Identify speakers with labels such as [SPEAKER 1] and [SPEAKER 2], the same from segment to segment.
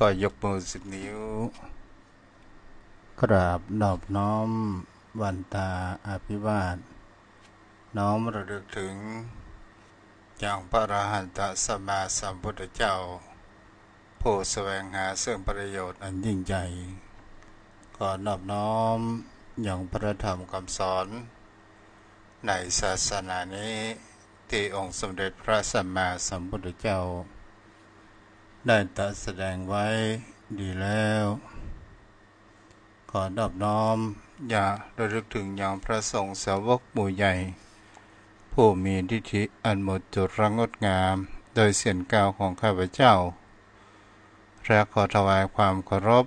[SPEAKER 1] ก็ยกมือ10 นิ้วกราบนอบน้อมวันตาอภิวาทน้อมระลึกถึงอย่างพระอรหันตสัมมาสัมพุทธเจ้าผู้แสวงหาซึ่งประโยชน์อันยิ่งใหญ่ก็นอบน้อมอย่างพระธรรมคำสอนในศาสนานี้ที่องค์สมเด็จพระสัมมาสัมพุทธเจ้าได้ตรัสแสดงไว้ดีแล้วขอนอบน้อมอย่าระลึกถึงอย่างพระสงฆ์สาวกหมู่ใหญ่ผู้มีทิฏฐิอันหมดจดระงดงามโดยเสียงกล่าวของข้าพเจ้าและขอถวายความเคารพ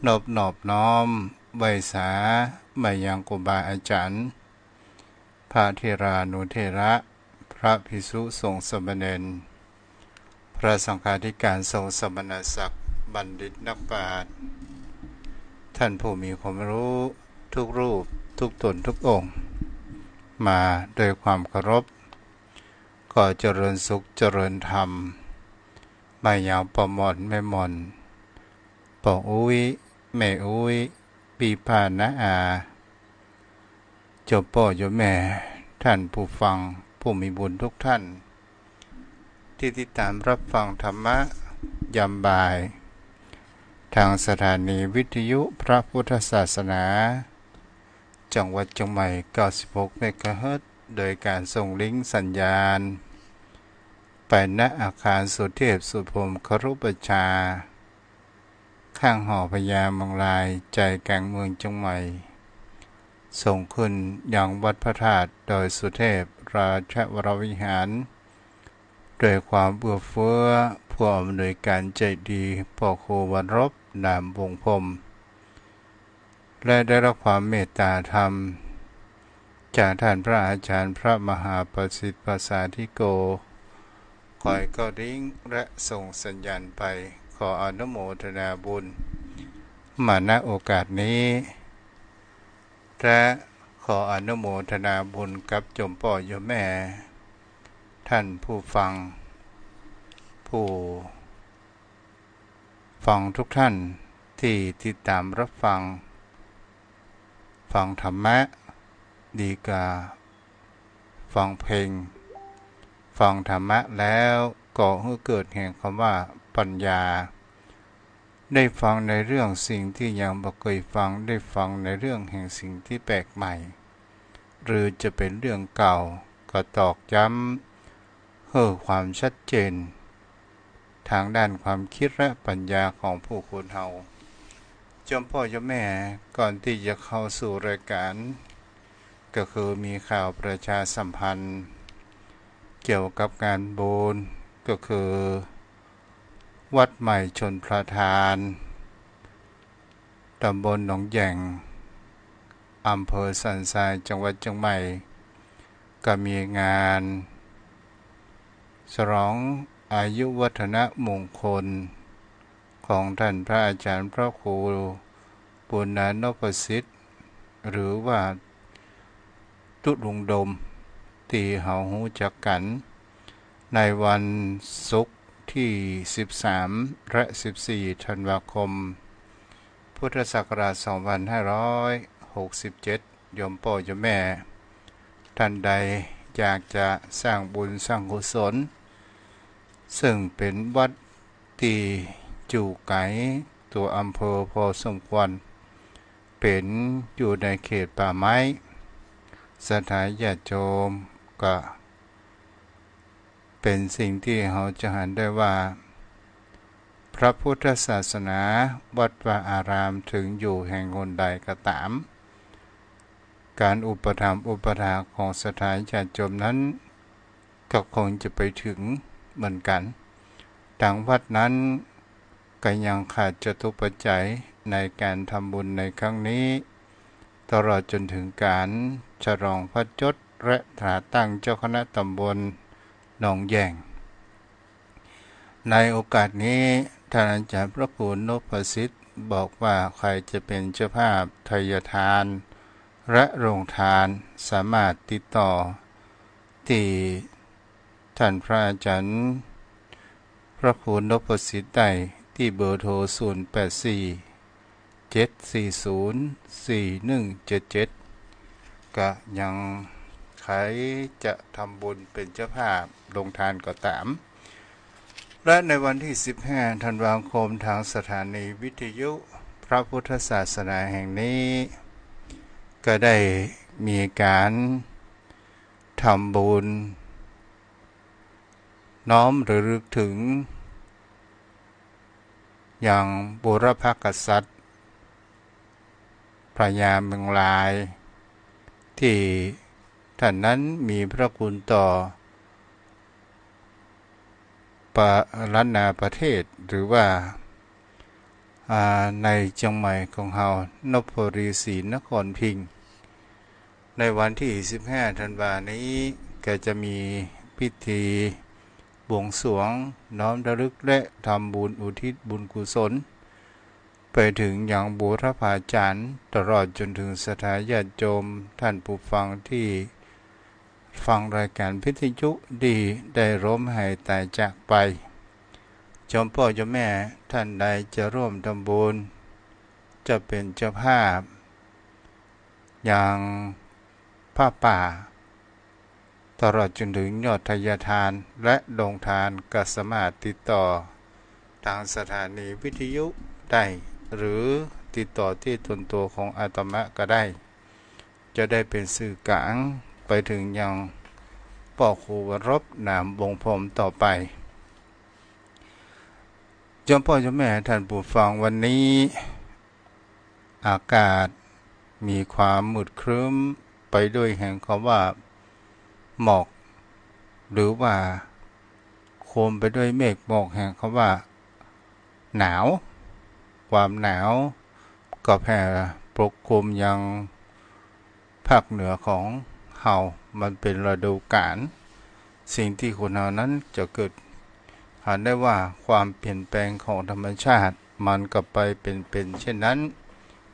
[SPEAKER 1] นอบน้อมไว้สามายังครูบาอาจารย์พระเถรานุเถระพระภิกษุสงฆ์สามเณรพระสังฆาธิการทรงสมณศักดิ์บัณฑิตนักปราชญ์ท่านผู้มีความรู้ทุกรูปทุกตนทุกองค์มาโดยความเคารพก็เจริญสุขเจริญธรรมไม่ยาวประมอนไม่มอนปออุ้ยแม่อุ้ยปีพานะอาเจ้าพ่อเจ้าแม่ท่านผู้ฟังผู้มีบุญทุกท่านที่ติดตามรับฟังธรรมะยามบ่ายทางสถานีวิทยุพระพุทธศาสนาจังหวัดเชียงใหม่96 เมกะเฮิรตซ์โดยการส่งลิงก์สัญญาณไปณอาคารสุเทพสุพรหมครุประชาข้างหอพญาเมืองลายใจกลางเมืองเชียงใหม่ส่งขึ้นยังวัดพระธาตุโดยสุเทพราชวรวิหารโดยความเอื้อเฟื้อผู้อำนวยการใจดีพ่อครูวรรบนามวงพรมและได้รับความเมตตาธรรมจากท่านพระอาจารย์พระมหาประสิทธิ์ประสาธิโกคอยก็ดิ้งและส่งสัญญาณไปขออนุโมทนาบุญมาณโอกาสนี้และขออนุโมทนาบุญกับโยมพ่อโยมแม่ท่านผู้ฟังทุกท่านที่ติดตามรับฟังธรรมะดีกาฟังเพลงฟังธรรมะแล้วก็ให้เกิดแห่งคำว่าปัญญาได้ฟังในเรื่องสิ่งที่ยังไม่เคยฟังได้ฟังในเรื่องแห่งสิ่งที่แปลกใหม่หรือจะเป็นเรื่องเก่าก็ตอกย้ำเพื่อความชัดเจนทางด้านความคิดและปัญญาของผู้คนเฮาเจ้าพ่อเจ้าแม่ก่อนที่จะเข้าสู่รายการก็คือมีข่าวประชาสัมพันธ์เกี่ยวกับงานบุญก็คือวัดใหม่ชนประทานตำบลหนองแยงอำเภอสันทรายจังหวัดเชียงใหม่ก็มีงานฉลองอายุวัฒนมงคลของท่านพระอาจารย์พระครูปุณณนพสิทธิ์หรือว่าตุลุงดมที่เฮาฮู้จักกันในวันศุกร์ที่13และ14ธันวาคมพุทธศักราช2567โยมพ่อโยมแม่ท่านใดอยากจะสร้างบุญสร้างกุศลซึ่งเป็นวัดที่อยู่ไกลตัวอำเภอพอสมควรเป็นอยู่ในเขตป่าไม้สถานญาติโยมก็เป็นสิ่งที่เราจะเห็นได้ว่าพระพุทธศาสนาวัดวาอารามถึงอยู่แห่งหนใดก็ตามการอุปถัมภ์อุปถากของสถานญาติโยมนั้นก็คงจะไปถึงเหมือนกันทางวัดนั้นก็ยังขาดจตุปัจจัยในการทำบุญในครั้งนี้ตลอดจนถึงการฉลองพระยศและถาตั้งเจ้าคณะตำบลหนองแยงในโอกาสนี้ท่านอาจารย์พระครูนพสิทธิ์บอกว่าใครจะเป็นเจ้าภาพทายทานและโรงทานสามารถติดต่อที่ท่านพระอาจารย์พระครูนพสิทธิ์ได้ ที่เบอร์โทร0847404177ก็ยังใครจะทำบุญเป็นเจ้าภาพลงทานก็ตามและในวันที่15ธันวาคมทางสถานีวิทยุพระพุทธศาสนาแห่งนี้ก็ได้มีการทำบุญน้อมระลึกถึงอย่างบุรพกษัตริย์พระยาเมืองลายที่ท่านนั้นมีพระคุณต่อล้านนาประเทศหรือว่าในจังหวัดของเฮานพบุรีศรีนครพิงค์ในวันที่15ธันวาคมนี้ก็จะมีพิธีบวงสรวงน้อมระลึกและทำบุญอุทิศบุญกุศลไปถึงอย่างบูรพาจารย์ตลอดจนถึงสถาญาติโยมท่านผู้ฟังที่ฟังรายการพิทยุดีได้ล้มหายตายจากไปเจ้าพ่อเจ้าแม่ท่านใดจะร่วมทำบุญจะเป็นเจ้าภาพอย่างผ้าป่าตลอดจนถึงยอดทายทานและลงทานก็สามารถติดต่อทางสถานีวิทยุได้หรือติดต่อที่ตนตัวของอาตมะก็ได้จะได้เป็นสื่อกลางไปถึงยังพ่อครูวรบนามวงพรมต่อไปเจ้าพ่อเจ้าแม่ท่านผู้ฟังวันนี้อากาศมีความมืดครึ้มไปด้วยแห่งคำว่าหมอกหรือว่าโคมไปด้วยเมฆหมอกแห่งคำว่าหนาวความหนาวก็แผ่ปกคลุมยังภาคเหนือของเฮามันเป็นฤดูกาลสิ่งที่คนเฮานั้นจะเกิดเห็นได้ว่าความเปลี่ยนแปลงของธรรมชาติมันก็ไปเป็นเช่นนั้น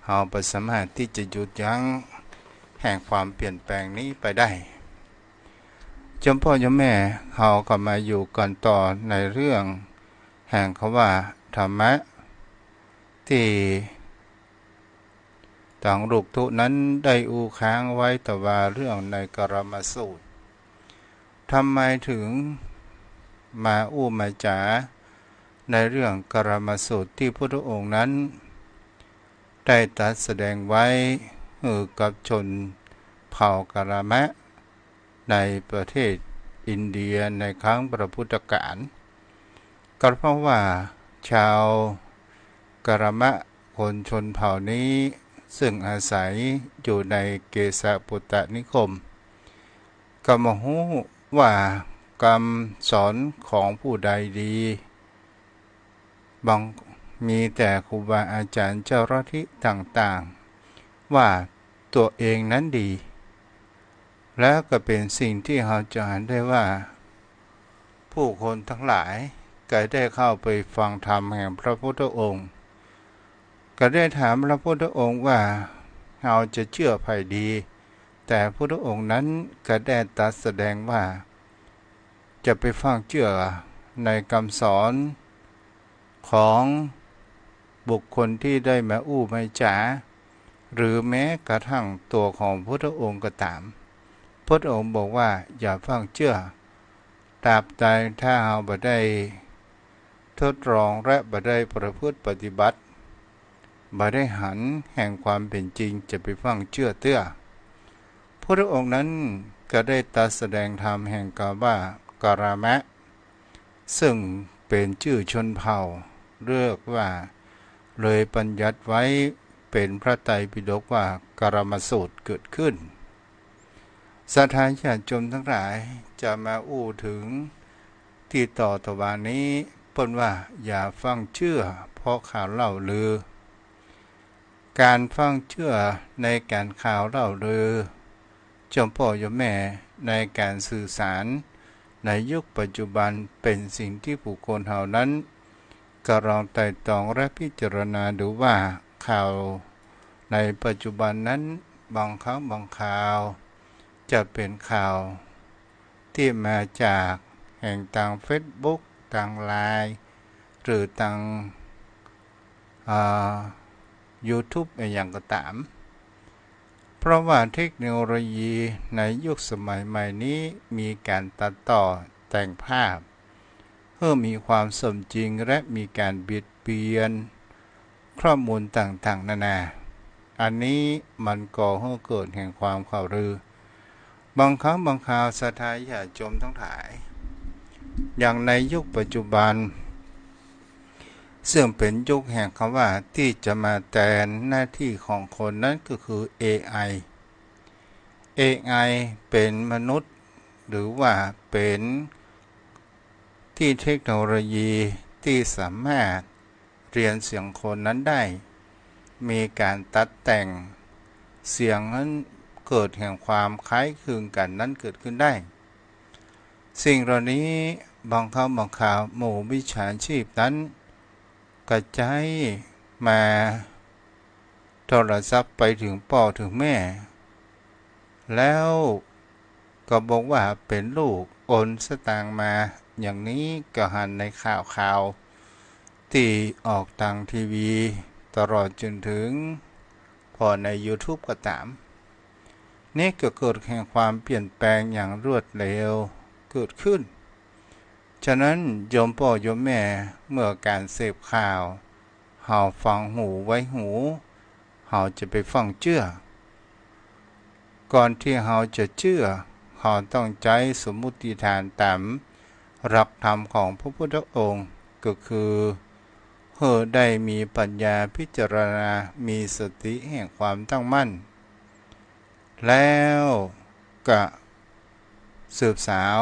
[SPEAKER 1] เฮาบ่สามารถที่จะหยุดยั้งแห่งความเปลี่ยนแปลงนี้ไปได้เจ้าพ่อเจ้าแม่เฮาก็มาอยู่กันต่อในเรื่องแห่งคำว่าธรรมะที่ต่างลูกทุนั้นได้อูค้างไว้แต่ว่าเรื่องในกรมสูตรทำไมถึงมามาจ๋าในเรื่องกรมสูตรที่พระพุทธองค์นั้นได้ตรัสแสดงไว้กับชนเผ่ากรมะในประเทศอินเดียในครั้งพระพุทธกาลก็เพราะว่าชาวกรมะคนชนเผ่านี้ซึ่งอาศัยอยู่ในเกสาปุตตนิคมก็มาฮู้ว่ากรรมสอนของผู้ใดดีบางมีแต่ครูบาอาจารย์เจ้าลัทธิต่างๆว่าตัวเองนั้นดีและก็เป็นสิ่งที่เราจะเห็นได้ว่าผู้คนทั้งหลายก็ได้เข้าไปฟังธรรมแห่งพระพุทธองค์ก็ได้ถามพระพุทธองค์ว่าเราจะเชื่อใครดีแต่พระพุทธองค์นั้นก็ได้ตรัสแสดงว่าจะไปฟังเชื่อในคำสอนของบุคคลที่ได้มาไม่จ๋าหรือแม้กระทั่งตัวของพระพุทธองค์ก็ตามพระองค์บอกว่าอย่าฟังเชื่อตราบใดถ้าเราบ่ได้ทดลองและบ่ได้ประพฤติปฏิบัติบ่ได้หันแห่งความเป็นจริงจะไปฟังเชื่อเตื้อพระองค์นั้นก็ได้ตรัสแสดงธรรมแห่งกาว่ากรมะซึ่งเป็นชื่อชนเผ่าเรียกว่าเลยบัญญัติไว้เป็นพระไตรปิฎกว่ากรมสูตรเกิดขึ้นศรัทธาญาติโยมทั้งหลายจะมาถึงที่ต่อตะวันนี้เพิ่นว่าอย่าฟังเชื่อเพราะข่าวเล่าลือการฟังเชื่อในการข่าวเล่าลือเจ้าพ่อเจ้าแม่ในการสื่อสารในยุคปัจจุบันเป็นสิ่งที่ผู้คนเหล่านั้นก็ลองไต่ตองและพิจารณาดูว่าข่าวในปัจจุบันนั้นบางครั้งบางข่าวจะเป็นข่าวที่มาจากแห่งทางเฟซบุ๊กทางไลน์หรือทาง YouTube อย่างก็ตามเพราะว่าเทคโนโลยีในยุคสมัยใหม่นี้มีการตัดต่อแต่งภาพเพื่อมีความสมจริงและมีการบิดเบือนข้อมูลต่างๆนานาอันนี้มันก่อให้เกิดแห่งความข่าวลือบางครั้งบางคราวศรัทธาญาติโยมทั้งหลายอย่างในยุคปัจจุบันซึ่งเป็นยุคแห่งคำว่าที่จะมาแทนหน้าที่ของคนนั้นก็คือ AI เป็นมนุษย์หรือว่าเป็นที่เทคโนโลยีที่สามารถเรียนเสียงคนนั้นได้มีการตัดแต่งเสียงนั้นเกิดแห่งความคล้ายคลึงกันนั้นเกิดขึ้นได้สิ่งเหล่านี้บางครั้งบางคราวหมู่วิชาชีพนั้นกระจายมาโทรศัพท์ไปถึงพ่อถึงแม่แล้วก็บอกว่าเป็นลูกโอนสตางค์มาอย่างนี้ก็หันในข่าวที่ออกทางทีวีตลอดจนถึงพอใน YouTube ก็ตามนี่ก็เกิดแห่งความเปลี่ยนแปลงอย่างรวดเร็วเกิดขึ้นฉะนั้นโยมพ่อโยมแม่เมื่อการเสพข่าวเฮาฟังหูไว้หูเฮาจะไปฟังเชื่อก่อนที่เฮาจะเชื่อเฮาต้องใช้สมมุติฐานตามหลักธรรมของพระพุทธองค์ก็คือได้มีปัญญาพิจารณามีสติแห่งความตั้งมั่นแล้วก็สืบสาว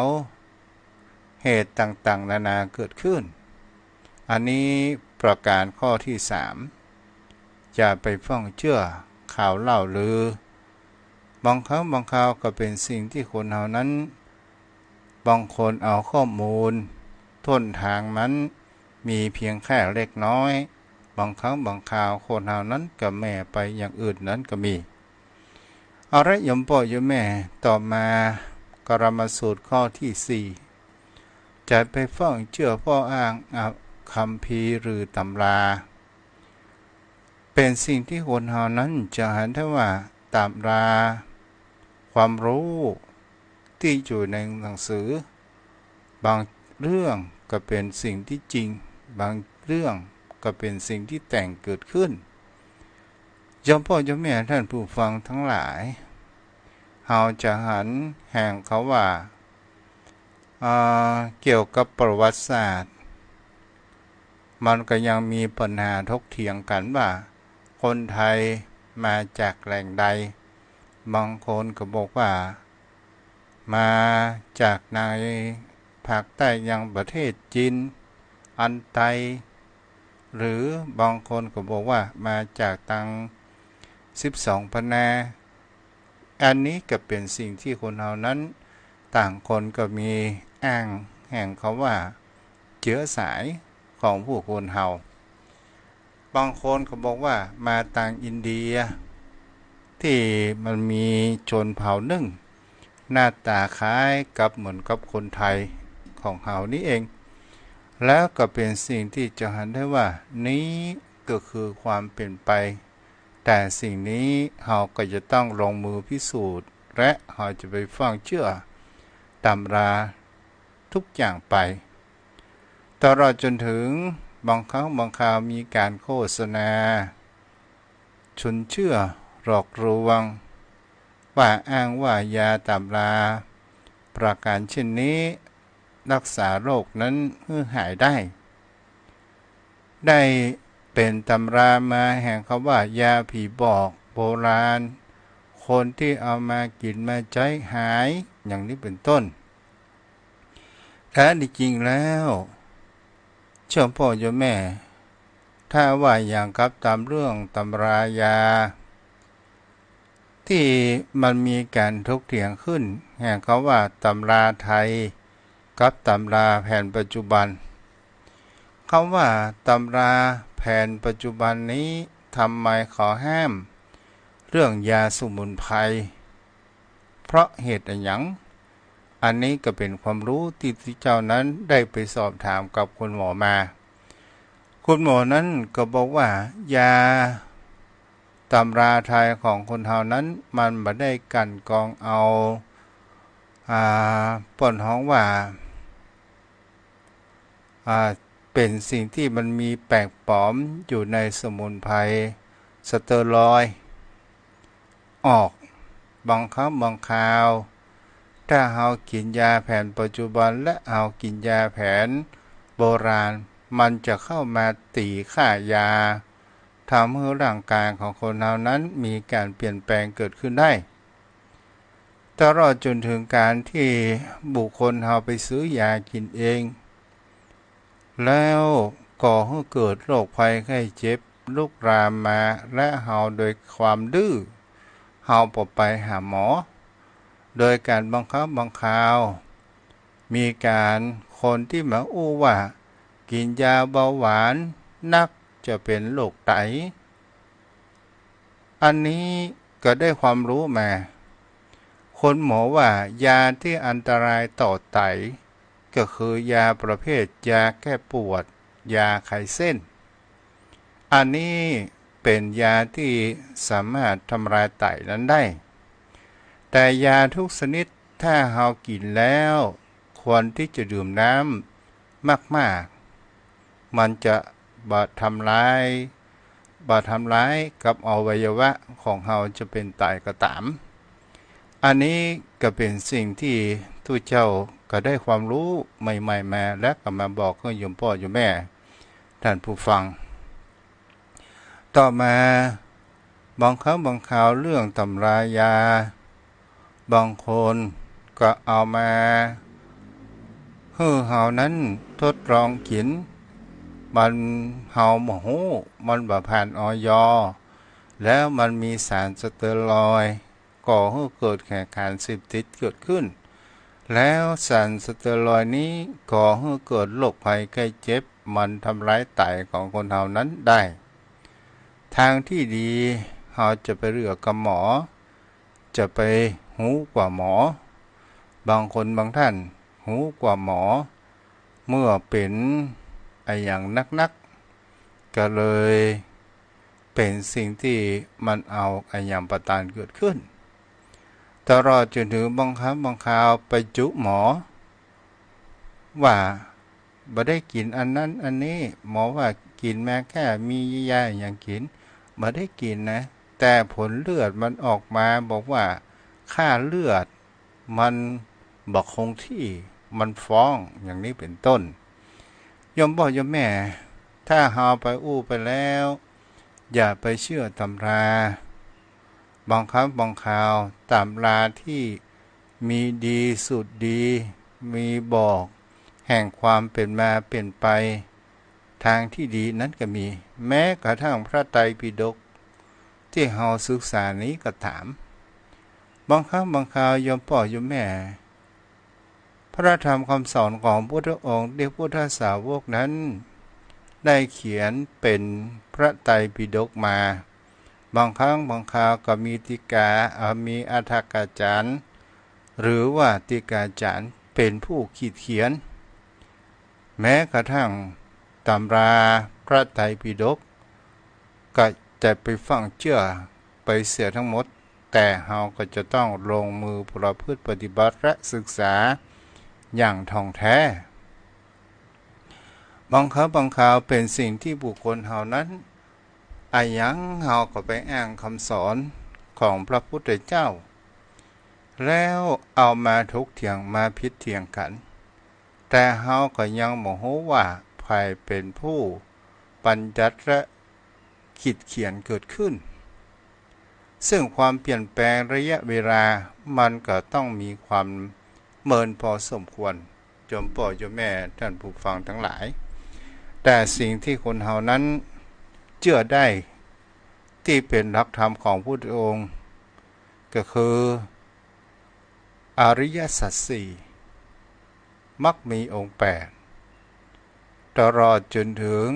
[SPEAKER 1] เหตุต่างๆนานาเกิดขึ้นอันนี้ประการข้อที่3อย่าไปฟังเชื่อข่าวเล่าลือบางครั้งบางคราวก็เป็นสิ่งที่คนเหล่านั้นบางคนเอาข้อมูลต้นทางนั้นมีเพียงแค่เล็กน้อยบางครั้งบางคราวคนเหล่านั้นก็แม่ไปอย่างอื่นนั้นก็มีเอาละโยมพ่อโยมแม่ต่อมากรรมสูตรข้อที่4จะไปฟังเชื่อพ่ออ้างคัมภีร์หรือตำราเป็นสิ่งที่คนเหล่านั้นจะหันได้ว่าตำราความรู้ที่อยู่ในหนังสือบางเรื่องก็เป็นสิ่งที่จริงบางเรื่องก็เป็นสิ่งที่แต่งเกิดขึ้นโยมพ่อโยมแม่ท่านผู้ฟังทั้งหลายเฮาจะหันแห่งเขาว่าเกี่ยวกับประวัติศาสตร์มันก็ยังมีปัญหาทกเถียงกันว่าคนไทยมาจากแหล่งใดบางคนก็บอกว่ามาจากในภาคใต้ยังประเทศจีนอันไตหรือบางคนก็บอกว่ามาจากทาง12พันนาอันนี้ก็เป็นสิ่งที่คนเหล่านั้นต่างคนก็มีอ้างแห่งเขาว่าเชื้อสายของผู้คนเฮาบางคนก็บอกว่ามาทางอินเดียที่มันมีชนเผ่าหนึ่งหน้าตาคล้ายกับเหมือนกับคนไทยของเฮานี่เองแล้วก็เป็นสิ่งที่จะเห็นได้ว่านี้ก็คือความเปลี่ยนไปแต่สิ่งนี้เฮาก็จะต้องลงมือพิสูจน์และเฮาจะไปฟังเชื่อตำราทุกอย่างไปตลอดจนถึงบางครั้งบางคราวมีการโฆษณาชวนเชื่อหลอกลวงว่าอ้างว่ายาตำราประการเช่นนี้รักษาโรคนั้นหายได้เป็นตำรามาแห่งคำว่ายาผีบอกโบราณคนที่เอามากินมาใช้หายอย่างนี้เป็นต้นแท้จริงแล้วเชื่อพ่อโยมแม่ถ้าว่าอย่างกับตามเรื่องตำรายาที่มันมีการถกเถียงขึ้นแห่งเขาว่าตำราไทยกับตำราแผนปัจจุบันเขาว่าตำราแผนปัจจุบันนี้ทำไมขอห้ามเรื่องยาสมุนไพรเพราะเหตุหยังอันนี้ก็เป็นความรู้ที่เจ้านั้นได้ไปสอบถามกับคุณหมอมา คุณหมอนั้นก็บอกว่ายาตำราไทยของคนเฮานั้นมันบ่ได้กันกองเอาเปิ้นฮ้องว่าเป็นสิ่งที่มันมีแปลกปลอมอยู่ในสมุนไพรสเตียรอยด์ออกบางครั้งบางคราวถ้าเฮากินยาแผนปัจจุบันและเฮากินยาแผนโบราณมันจะเข้ามาตีค่ายาทำให้ร่างกายของคนเฮานั้นมีการเปลี่ยนแปลงเกิดขึ้นได้ตลอดจนถึงการที่บุคคลเฮาไปซื้อยากินเองแล้วก่อให้เกิดโรคภัยไข้เจ็บลุกรามมาและเฮาโดยความดื้อเฮาบ่ไปหาหมอโดยการบังคับบังคาวมีการคนที่มาอู้ว่ากินยาเบาหวานนักจะเป็นโรคไตอันนี้ก็ได้ความรู้มาคนหมอว่ายาที่อันตรายต่อไตก็คือยาประเภทยาแก้ปวดยาไขเส้นอันนี้เป็นยาที่สามารถทำลายไตนั้นได้แต่ยาทุกชนิดถ้าเรากินแล้วควรที่จะดื่มน้ำมากๆมันจะบ่ทำร้ายกับอวัยวะของเราจะเป็นไตก็ตามอันนี้ก็เป็นสิ่งที่ทุกเจ้าก็ได้ความรู้ใหม่ๆมาและก็มาบอกให้โยมพ่อโยมแม่ท่านผู้ฟังต่อมาบางครั้งบางคราวเรื่องตำรายาบางคนก็เอามาให้เฮานั้นทดลองกินมันเฮาบ่ฮู้มันบ่ผ่านอย.แล้วมันมีสารสเตียรอยด์ก่อให้เกิดแก่การเสพติดเกิดขึ้นแล้วสารสเตียรอยด์นี้ก่อให้เกิดโรคภัยไข้เจ็บมันทำร้ายไตของคนเฮานั้นได้ทางที่ดีเราจะไปเลือกกับหมอจะไปหูกว่าหมอบางคนบางท่านหูกว่าหมอเมื่อเป็นอย่างนักๆก็เลยเป็นสิ่งที่มันเอาอย่างประทานเกิดขึ้นตลอดจนถึงบางครั้งบางคราวไปจุหมอว่าบ่ได้กินอันนั้นอันนี้หมอว่ากินแม้แค่มียาอย่างกินบ่ได้กินนะแต่ผลเลือดมันออกมาบอกว่าค่าเลือดมันบ่คงที่มันฟ้องอย่างนี้เป็นต้นโยมพ่อโยมแม่ถ้าเฮาไปอู้ไปแล้วอย่าไปเชื่อตำราบางครั้งบางคราวตำราที่มีดีสุดดีมีบอกแห่งความเป็นมาเป็นไปทางที่ดีนั้นก็มีแม้กระทั่งพระไตรปิฎกที่เฮาศึกษานี้ก็ถามบางครั้งบางคราวโยมพ่อโยมแม่พระธรรมคำสอนของพุทธองค์ที่พุทธสาวกนั้นได้เขียนเป็นพระไตรปิฎกมาบางครั้งบางคราวก็มีติกามีอรรถกาจารย์หรือว่าติกาจารย์เป็นผู้ขีดเขียนแม้กระทั่งตำราพระไตรปิฎกก็จะไปฟังเชื่อไปเสียทั้งหมดแต่เราก็จะต้องลงมือประพฤติปฏิบัติและศึกษาอย่างท่องแท้บางครั้งบางคราวเป็นสิ่งที่บุคคลเฮานั้นยังเฮาก็ไปอ้างคำสอนของพระพุทธเจ้าแล้วเอามาถกเถียงมาพิดเถียงกันแต่เฮาก็ยังบ่ฮู้ว่าใครเป็นผู้บัญญัติและคิดเขียนเกิดขึ้นซึ่งความเปลี่ยนแปลงระยะเวลามันก็ต้องมีความเมินพอสมควรโยมพ่อโยมแม่ท่านผู้ฟังทั้งหลายแต่สิ่งที่คนเฮานั้นเชื่อได้ที่เป็นหลักธรรมของพุทธองค์ก็คืออริยสัจสี่มักมีองค์8ตลอดจนถึง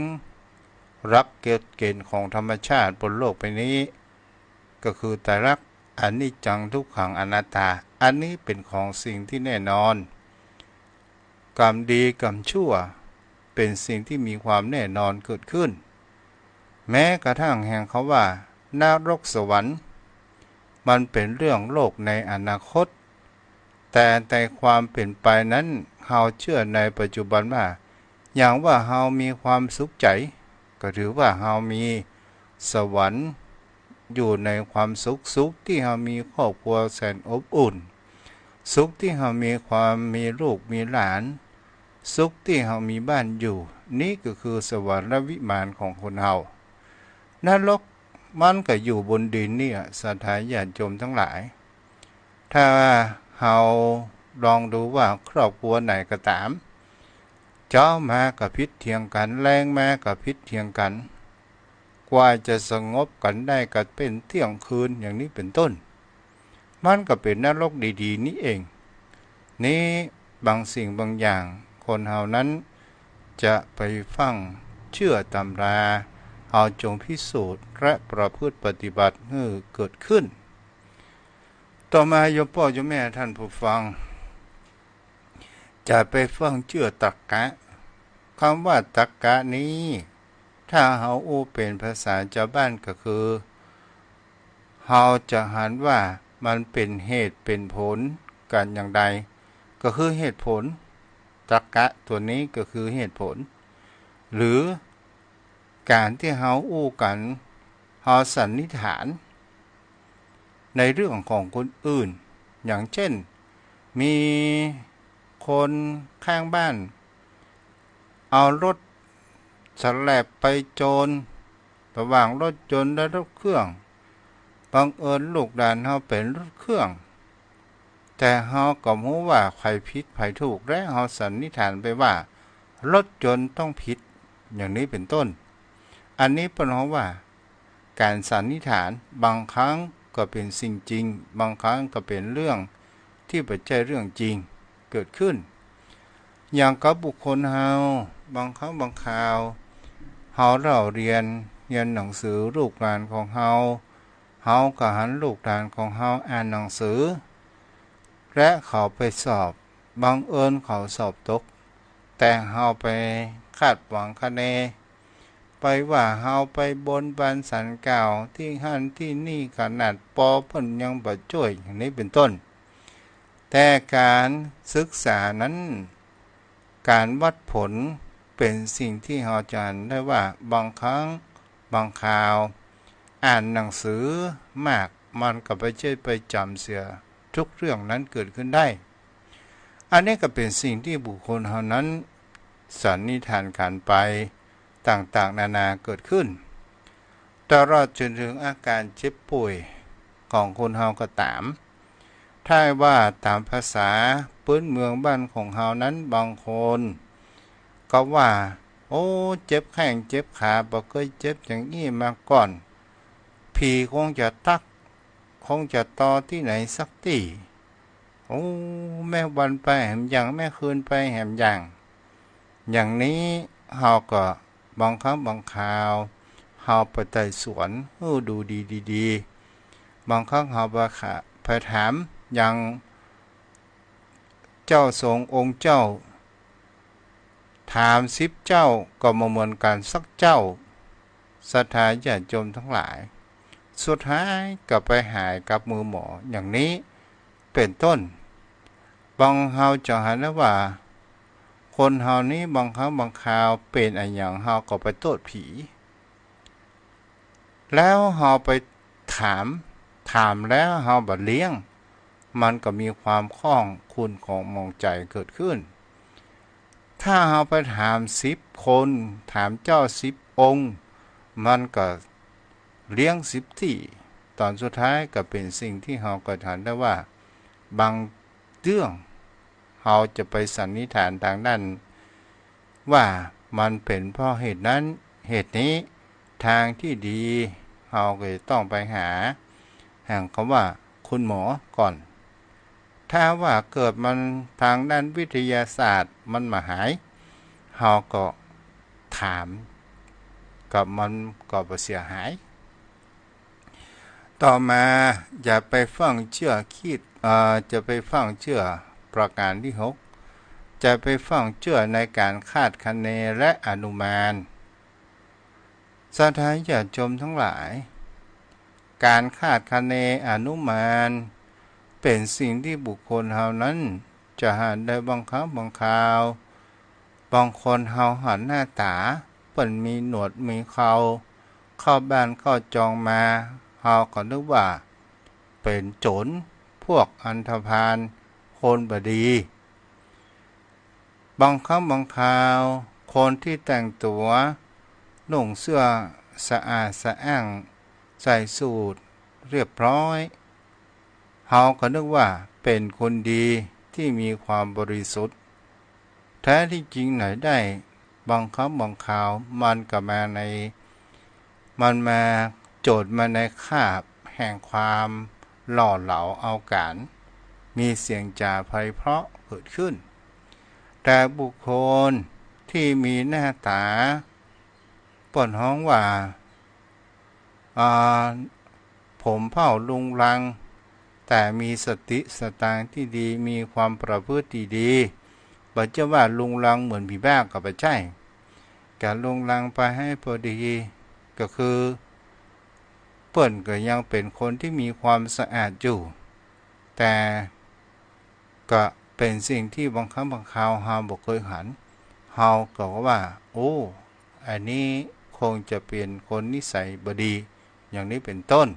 [SPEAKER 1] รักเกณฑ์ของธรรมชาติบนโลกใบนี้ก็คือไตรลักษณ์อนิจจังทุกขังอนัตตาอันนี้เป็นของสิ่งที่แน่นอนกรรมดีกรรมชั่ว เป็นสิ่งที่มีความแน่นอนเกิดขึ้นแม้กระทั่งแห่งเขาว่านรกสวรรค์มันเป็นเรื่องโลกในอนาคตแต่ในความเป็นไปนั้นเฮาเชื่อในปัจจุบันว่าอย่างว่าเฮามีความสุขใจก็ถือว่าเฮามีสวรรค์อยู่ในความสุขที่เฮามีครอบครัวแสนอบอุ่นสุขที่เฮามีความมีลูกมีหลานสุขที่เฮามีบ้านอยู่นี่ก็คือสวรรค์วิมานของคนเฮานรกมันก็อยู่บนดินนี่ศรัทธาญาติโยมทั้งหลายถ้าเฮาลองดูว่าครอบครัวไหนก็ตามเจ้ามากับพิษเทียงกันแรงมากับพิษเทียงกันกว่าจะสงบกันได้ก็เป็นเที่ยงคืนอย่างนี้เป็นต้นมันก็เป็นนรกดีๆนี่เองนี้บางสิ่งบางอย่างคนเฮานั้นจะไปฟังเชื่อตำราเอาจงพิสูจน์และประพฤติปฏิบัติให้เกิดขึ้นต่อมาโยมพ่อโยมแม่ท่านผู้ฟังจะไปฟังเชื่อตรรกะคำว่าตรรกะนี้ถ้าเฮาเป็นภาษาชาวบ้านก็คือเฮาจะหันว่ามันเป็นเหตุเป็นผลกันอย่างใดก็คือเหตุผลตรรกะตัวนี้ก็คือเหตุผลหรือการที่เฮากันเฮาสันนิษฐานในเรื่องของคนอื่นอย่างเช่นมีคนข้างบ้านเอารถสแลบไปโจรระหว่างรถยนต์และรถเครื่องบังเอิญลูกหลานเฮาเป็นรถเครื่องแต่เฮาก็รู้ว่าใครผิดใครถูกและเฮาสันนิษฐานไปว่ารถยนต์ต้องผิดอย่างนี้เป็นต้นอันนี้เป็นเพราะว่าการสันนิษฐานบางครั้งก็เป็นสิ่งจริงบางครั้งก็เป็นเรื่องที่ไม่ใช่เรื่องจริงเกิดขึ้นอย่างกับบุคคลเฮาบางครั้งบางคราวเฮาเรียนหนังสือลูกหลานของเฮาก็หันลูกหลานของเฮาอ่านหนังสือและเขาไปสอบบังเอิญเขาสอบตกแต่เฮาไปคาดหวังคะแนนไปว่าเฮาไปบนบานสันกล่าวที่หั่นที่นี่ขนาดปอเพิ่นยังบ่ช่วยอย่างนี้เป็นต้นแต่การศึกษานั้นการวัดผลเป็นสิ่งที่เฮาจะได้ว่าบางครั้งบางคราวอ่านหนังสือมากมันก็ไปใช่ไปจำเสียทุกเรื่องนั้นเกิดขึ้นได้อันนี้ก็เป็นสิ่งที่บุคคลเฮานั้นสันนิษฐานกันไปต่างๆนานาเกิดขึ้นตลอดจนถึงอาการเจ็บป่วยของคนเฮาก็ตามถ้าว่าตามภาษาพื้นเมืองบ้านของเฮานั้นบางคนก็ว่าโอ้เจ็บแข้งเจ็บขาบ่เคยเจ็บอย่างนี้มาก่อนผีคงจะตักคงจะต่อที่ไหนสักที่โอ้แม่วันไปแหมอย่างแม่คืนไปแหมอย่างนี้เฮาก็บางครั้งบางคราวเฮาไปไต่สวนดูดีบางครั้งเฮาไปถามอย่างเจ้าทรงองค์เจ้าถาม10เจ้าก็มาเหมือนกันสักเจ้าศรัทธาญาติโยมทั้งหลายสุดท้ายก็ไปหายกับมือหมออย่างนี้เป็นต้นบางเฮาจะหันว่าคนเฮานี้บางครั้งบางคราวเป็นอะไรอย่างเฮาก็ไปโทษผีแล้วเฮาไปถามแล้วเฮาบ่เลี้ยงมันก็มีความข้องคุณของมองใจเกิดขึ้นถ้าเฮาไปถาม10คนถามเจ้า10องค์มันก็เลี้ยง10ที่ตอนสุดท้ายก็เป็นสิ่งที่เฮาก็ถามได้ว่าบางเรื่องเฮาจะไปสันนิษฐานทางนั้นว่ามันเป็นเพราะเหตุนั้นเหตุนี้ทางที่ดีเฮาก็ต้องไปหาแห่งคำว่าคุณหมอก่อนถ้าว่าเกิดมันทางด้านวิทยาศาสตร์มันมาหายเฮาก็ถามกับมันก็บ่เสียหายต่อมาอย่าไปฟังเชื่อคิดจะไปฟังเชื่อประการที่6 จะไปฟังเชื่อในการคาดคะเนและอนุมานศรัทธาญาติโยมทั้งหลายการคาดคะเนอนุมานเป็นสิ่งที่บุคคลเฮานั้นจะหันได้บางครั้งบางคราวบางคนเฮาหันหน้าตาเปิ้นมีหนวดมีเขาเข้าบ้านเข้าจองมาเฮาก็นึกว่าเป็นโจรพวกอันธพาลคนบดีบางครั้งบางคราวคนที่แต่งตัวนุ่งเสื้อสะอาดสะอ้างใส่สูทเรียบร้อยเฮาก็นึกว่าเป็นคนดีที่มีความบริสุทธิ์แท้ที่จริงไหนได้บางครั้งบางคราวมันมาโจทย์มาในคาบแห่งความหล่อเหลาเอาการมีเสียงจาไพเราะเกิดขึ้นแต่บุคคลที่มีหน้าตาป่นห้องว่าผมเผ่าลุงลังแต่มีสติสตางค์ที่ดีมีความประพฤติดีบ่จะว่าลุงลังเหมือนผีบ้าก็บ่ใช่การลุงลังไปให้พอดีก็คือเปิ้นก็ยังเป็นคนที่มีความสะอาดอยู่แต่ก็เป็นสิ่งที่บางครั้งบางคราวเฮาบ่เคยหันเฮาก็ว่าโอ้อันนี้คงจะเป็นคนนิสัยบ่ดีอย่างนี้เป็นต้น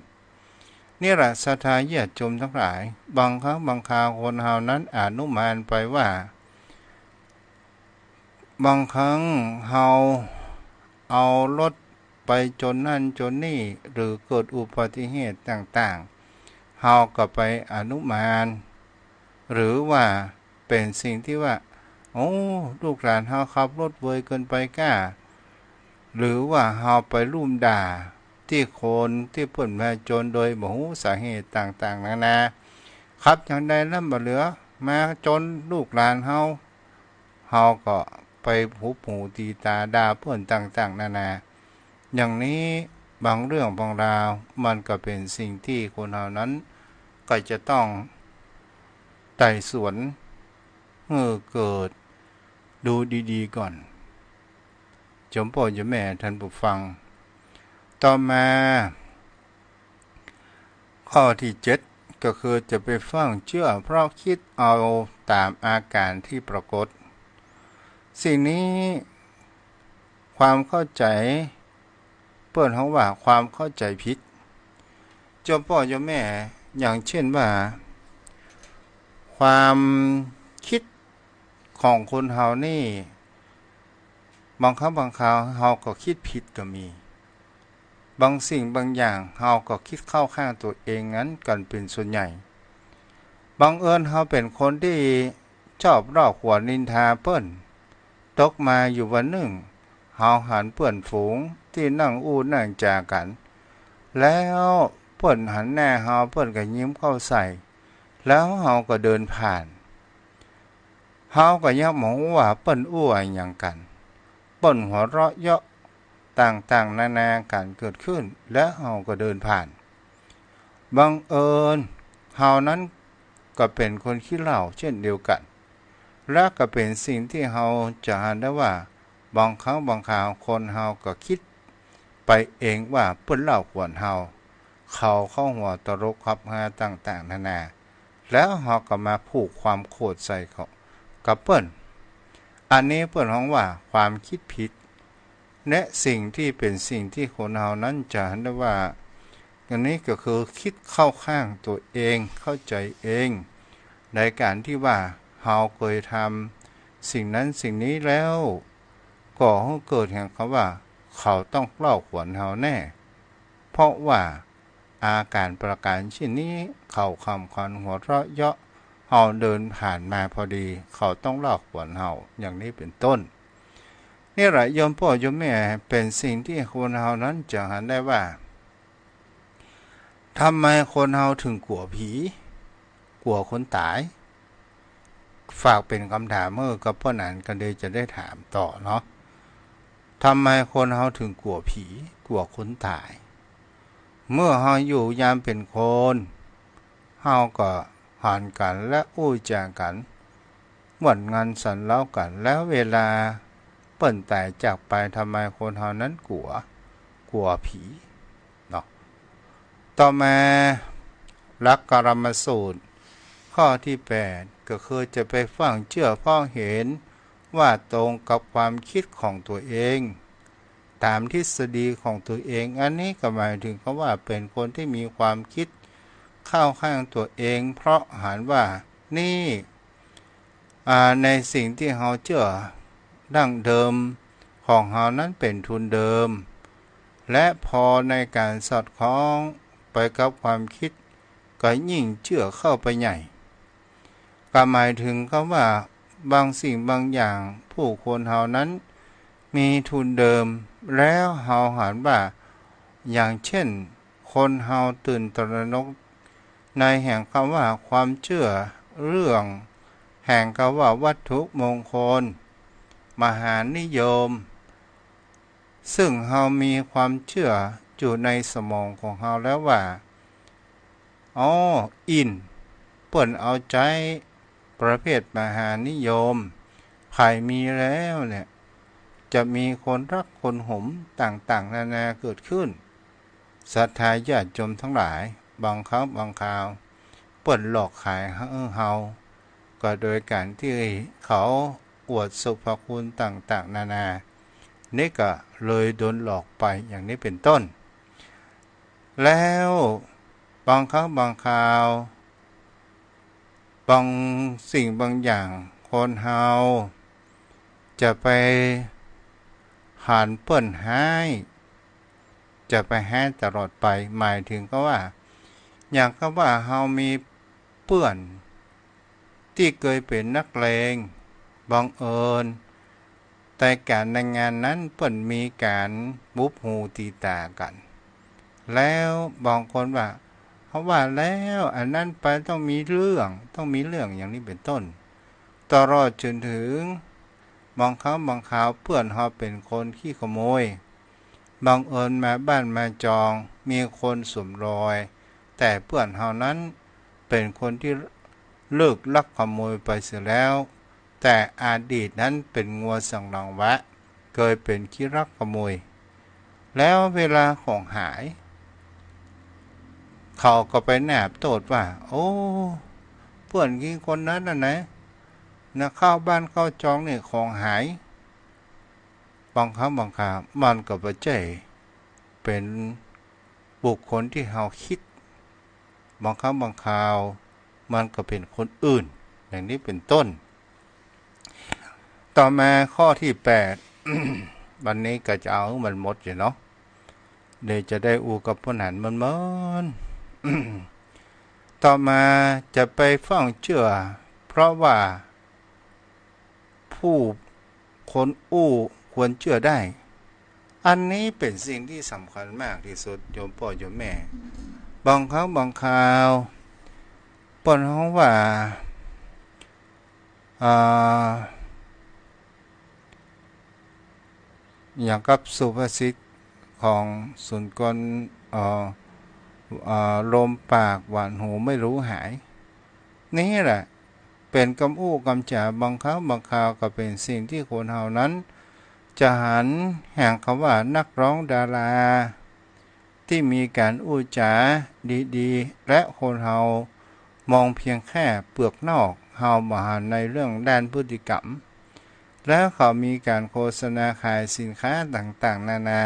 [SPEAKER 1] นี่แหละศรัทธาญาติโยมทั้งหลายบางครั้งบางคราวคนเฮานั้นอนุมานไปว่าบางครั้งเฮาเอารถไปจนนั่นจนนี่หรือเกิดอุบัติเหตุต่างๆเฮาก็ไปอนุมานหรือว่าเป็นสิ่งที่ว่าโอ้ลูกหลานเฮาขับรถเวยเกินไปก้าหรือว่าเฮาไปลุ่มด่าที่คนที่เพิ่นมาจนโดยบ่ฮู้สาเหตุต่างๆนานาครับจังใดนำบ่เหลือมาจนลูกหลานเฮาก็ไปหุบหูตีตาด่าเพิ่นต่างๆนานาอย่างนี้บางเรื่องบางราวมันก็เป็นสิ่งที่คนเฮานั้นก็จะต้องไต่สวนเกิดดูดีๆก่อนจมพ่อจมแม่ท่านผู้ฟังต่อมาข้อที่7ก็คือจะไปฟังเชื่อเพราะคิดเอาตามอาการที่ปรากฏสิ่งนี้ความเข้าใจเปิ้นเฮาว่าความเข้าใจผิดจมพ่อจมแม่อย่างเช่นว่าความคิดของคนเฮานี่บางครั้งบางคราวเฮาก็คิดผิดก็มีบางสิ่งบางอย่างเฮาก็คิดเข้าข้างตัวเองงั้นกันเป็นส่วนใหญ่บังเอิญเฮาเป็นคนที่ชอบรอบหัวนินทาเปิ้นตกมาอยู่วันหนึ่งเฮาหันเปิ้นฝูงที่นั่งอู้นั่งจากันแล้วเปิ้นหันหน้าเฮาเปิ้นก็ยิ้มเข้าใส่แล้วเฮาก็เดินผ่านเฮาก็ยังมองว่าเปิ้นอู้อะไรหยังกันเปิ้นหัวเราะเยาะต่างๆนานาการเกิดขึ้นและเฮาก็เดินผ่านบังเอิญเฮานั้นก็เป็นคนขี้เหล้าเช่นเดียวกันและก็เป็นสิ่งที่เฮาจะหันได้ว่าบางครั้งบางคราวคนเฮาก็คิดไปเองว่าเปิ้นเหล้าขวนเฮาเขาเข้าหัวตลกขับหาต่างๆนานาแล้วเฮาก็มาผูกความโกรธใส่เขากับเปิ้นอันนี้เปิ้นฮ้องว่าความคิดผิดและสิ่งที่เป็นสิ่งที่คนเฮานั้นจะเห็นได้ว่าอันนี้ก็คือคิดเข้าข้างตัวเองเข้าใจเองในการที่ว่าเฮาเคยทำสิ่งนั้นสิ่งนี้แล้วก็เกิดแห่งคำว่าเขาต้องเล่าขวัญเฮาแน่เพราะว่าอาการประการเช่นนี้เขาคำควันหัวเราะเยาะเฮาเดินผ่านมาพอดีเขาต้องเล่าขวัญเฮาอย่างนี้เป็นต้นนี่แหละโยมพ่อโยมแม่เป็นสิ่งที่คนเฮานั้นจะเห็นได้ว่าทำไมคนเฮาถึงกลัวผีกลัวคนตายฝากเป็นคำถามกับพ่อหนานกันเลยจะได้ถามต่อเนาะทำไมคนเฮาถึงกลัวผีกลัวคนตายเมื่อเฮาอยู่ยามเป็นคนเฮาก็หันกันและอู้จากันเ วันงานสันเล่ากันแล้วเวลาเปิ่นตายจากไปทำไมคนเฮานั้นกลัวผีเนาะต่อมาหลักกรรมสูตรข้อที่8ก็คือจะไปฟังเชื่อพ้องเห็นว่าตรงกับความคิดของตัวเองตามทฤษฎีของตัวเองอันนี้ก็หมายถึงเขาว่าเป็นคนที่มีความคิดเข้าข้างตัวเองเพราะหันว่านี่ในสิ่งที่เฮาเชื่อดั้งเดิมของเฮานั้นเป็นทุนเดิมและพอในการสอดคล้องไปกับความคิดก็ยิ่งเชื่อเข้าไปใหญ่ก็หมายถึงคำว่าบางสิ่งบางอย่างผู้คนเฮานั้นมีทุนเดิมแล้วเฮาหันว่าอย่างเช่นคนเฮาตื่นตระหนกในแห่งคำว่าความเชื่อเรื่องแห่งคำว่าวัตถุมงคลมหานิยมซึ่งเฮามีความเชื่ออยู่ในสมองของเฮาแล้วว่าอินเปิ้นเอาใจประเภทมหานิยมใครมีแล้วเนี่ยจะมีคนรักคนหมต่างๆนานาเกิดขึ้นศรัทธาญาติโยมทั้งหลายบางครั้งบางคราวเปิ้นหลอกขายเฮาก็โดยการที่เขาอวดสุภคุณต่างๆนานานี่ก็เลยโดนหลอกไปอย่างนี้เป็นต้นแล้วบางครั้งบางคราวบางสิ่งบางอย่างคนเฮาจะไปหานเปิ้นให้จะไปให้ตลอดไปหมายถึงก็ว่าอย่างก็ว่าเฮามีเพื่อนที่เคยเป็นนักเลงบังเอิญแต่การในงานนั้นเปิ้นมีการบุบหูตีตากันแล้วบางคนว่าเขาว่าแล้วอันนั้นไปต้องมีเรื่องอย่างนี้เป็นต้นตลอดจนถึงบางครั้งบางคราวเพื่อนเฮาเป็นคนขี้ขโมยบังเอิญมาบ้านมาจองมีคนสวมรอยแต่เพื่อนเฮานั้นเป็นคนที่เลิกลักขโมยไปเสียแล้วแต่อดีตนั้นเป็นงัวสังรางวะเคยเป็นขี้รักขโมยแล้วเวลาของหายเขาก็ไปแนบโทษว่าโอ้เพื่อนขี้คนนั้นน่ะนะเข้าบ้านเข้าจองเนี่ยของหายบางครั้งบางคราวมันก็บ่ใช่เป็นบุคคลที่เฮาคิดบางครั้งบางคราวมันก็เป็นคนอื่นอย่างนี้เป็นต้นต่อมาข้อที่8 วันนี้ก็จะเอามันหมดอยู่เนาะเดี๋ยวจะได้อูกับพนันมันต่อมาจะไปฟังเชื่อเพราะว่าผู้คนควรเชื่อได้อันนี้เป็นสิ่งที่สำคัญมากที่สุดโยมพ่อโยมแม่บางครั้งบางคราวปนห้องว่าอย่างกับสุภาษิตของสุนทรลมปากหวานหูไม่รู้หายนี่แหละเป็นคำอู้คำจาบางครั้งบางคราวก็เป็นสิ่งที่คนเฮานั้นจะหันแห่งคำว่านักร้องดาราที่มีการอู้จาดีๆและคนเฮามองเพียงแค่เปลือกนอกเฮามาหันในเรื่องด้านพฤติกรรมแล้วเขามีการโฆษณาขายสินค้าต่างๆนานา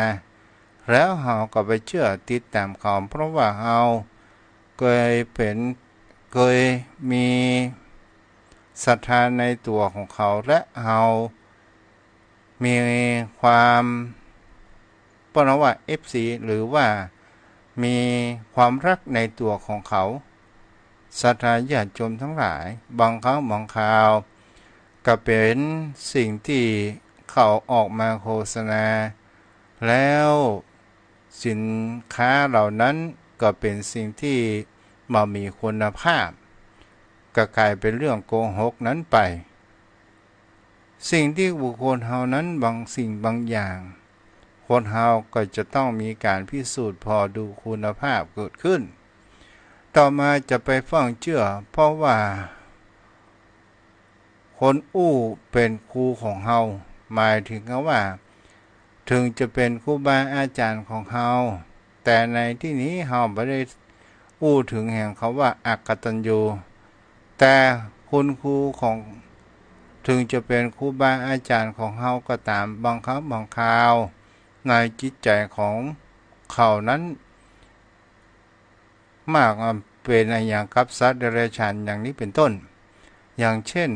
[SPEAKER 1] แล้วเฮาก็ไปเชื่อติดตามเขาเพราะว่าเฮาเคยมีศรัทธาในตัวของเขาและเฮามีความปนว่า FC หรือว่ามีความรักในตัวของเขาศรัทธาญาติโยมทั้งหลายบางครั้งบางคราวก็เป็นสิ่งที่เขาออกมาโฆษณาแล้วสินค้าเหล่านั้นก็เป็นสิ่งที่ไม่มีคุณภาพก็กลายเป็นเรื่องโกหกนั้นไปสิ่งที่บุคคลเฮานั้นบางสิ่งบางอย่างคนเฮาก็จะต้องมีการพิสูจน์พอดูคุณภาพเกิดขึ้นต่อมาจะไปฟังเชื่อเพราะว่าค คนอู้เป็นครูของเฮาหมายถึงว่าถึงจะเป็นครูบาอาจารย์ของเฮาแต่ในที่นี้เฮาไม่ได้อู้ถึงแห่งเขาว่าอักตัญญูแต่คุณครูของถึงจะเป็นครูบาอาจารย์ของเฮาก็ตามบางครั้งบางคราวในจิตใจของเขานั้นมากเป็นอย่างกับสัตว์เดรัจฉานอย่างนี้เป็นต้นอย่างเช่น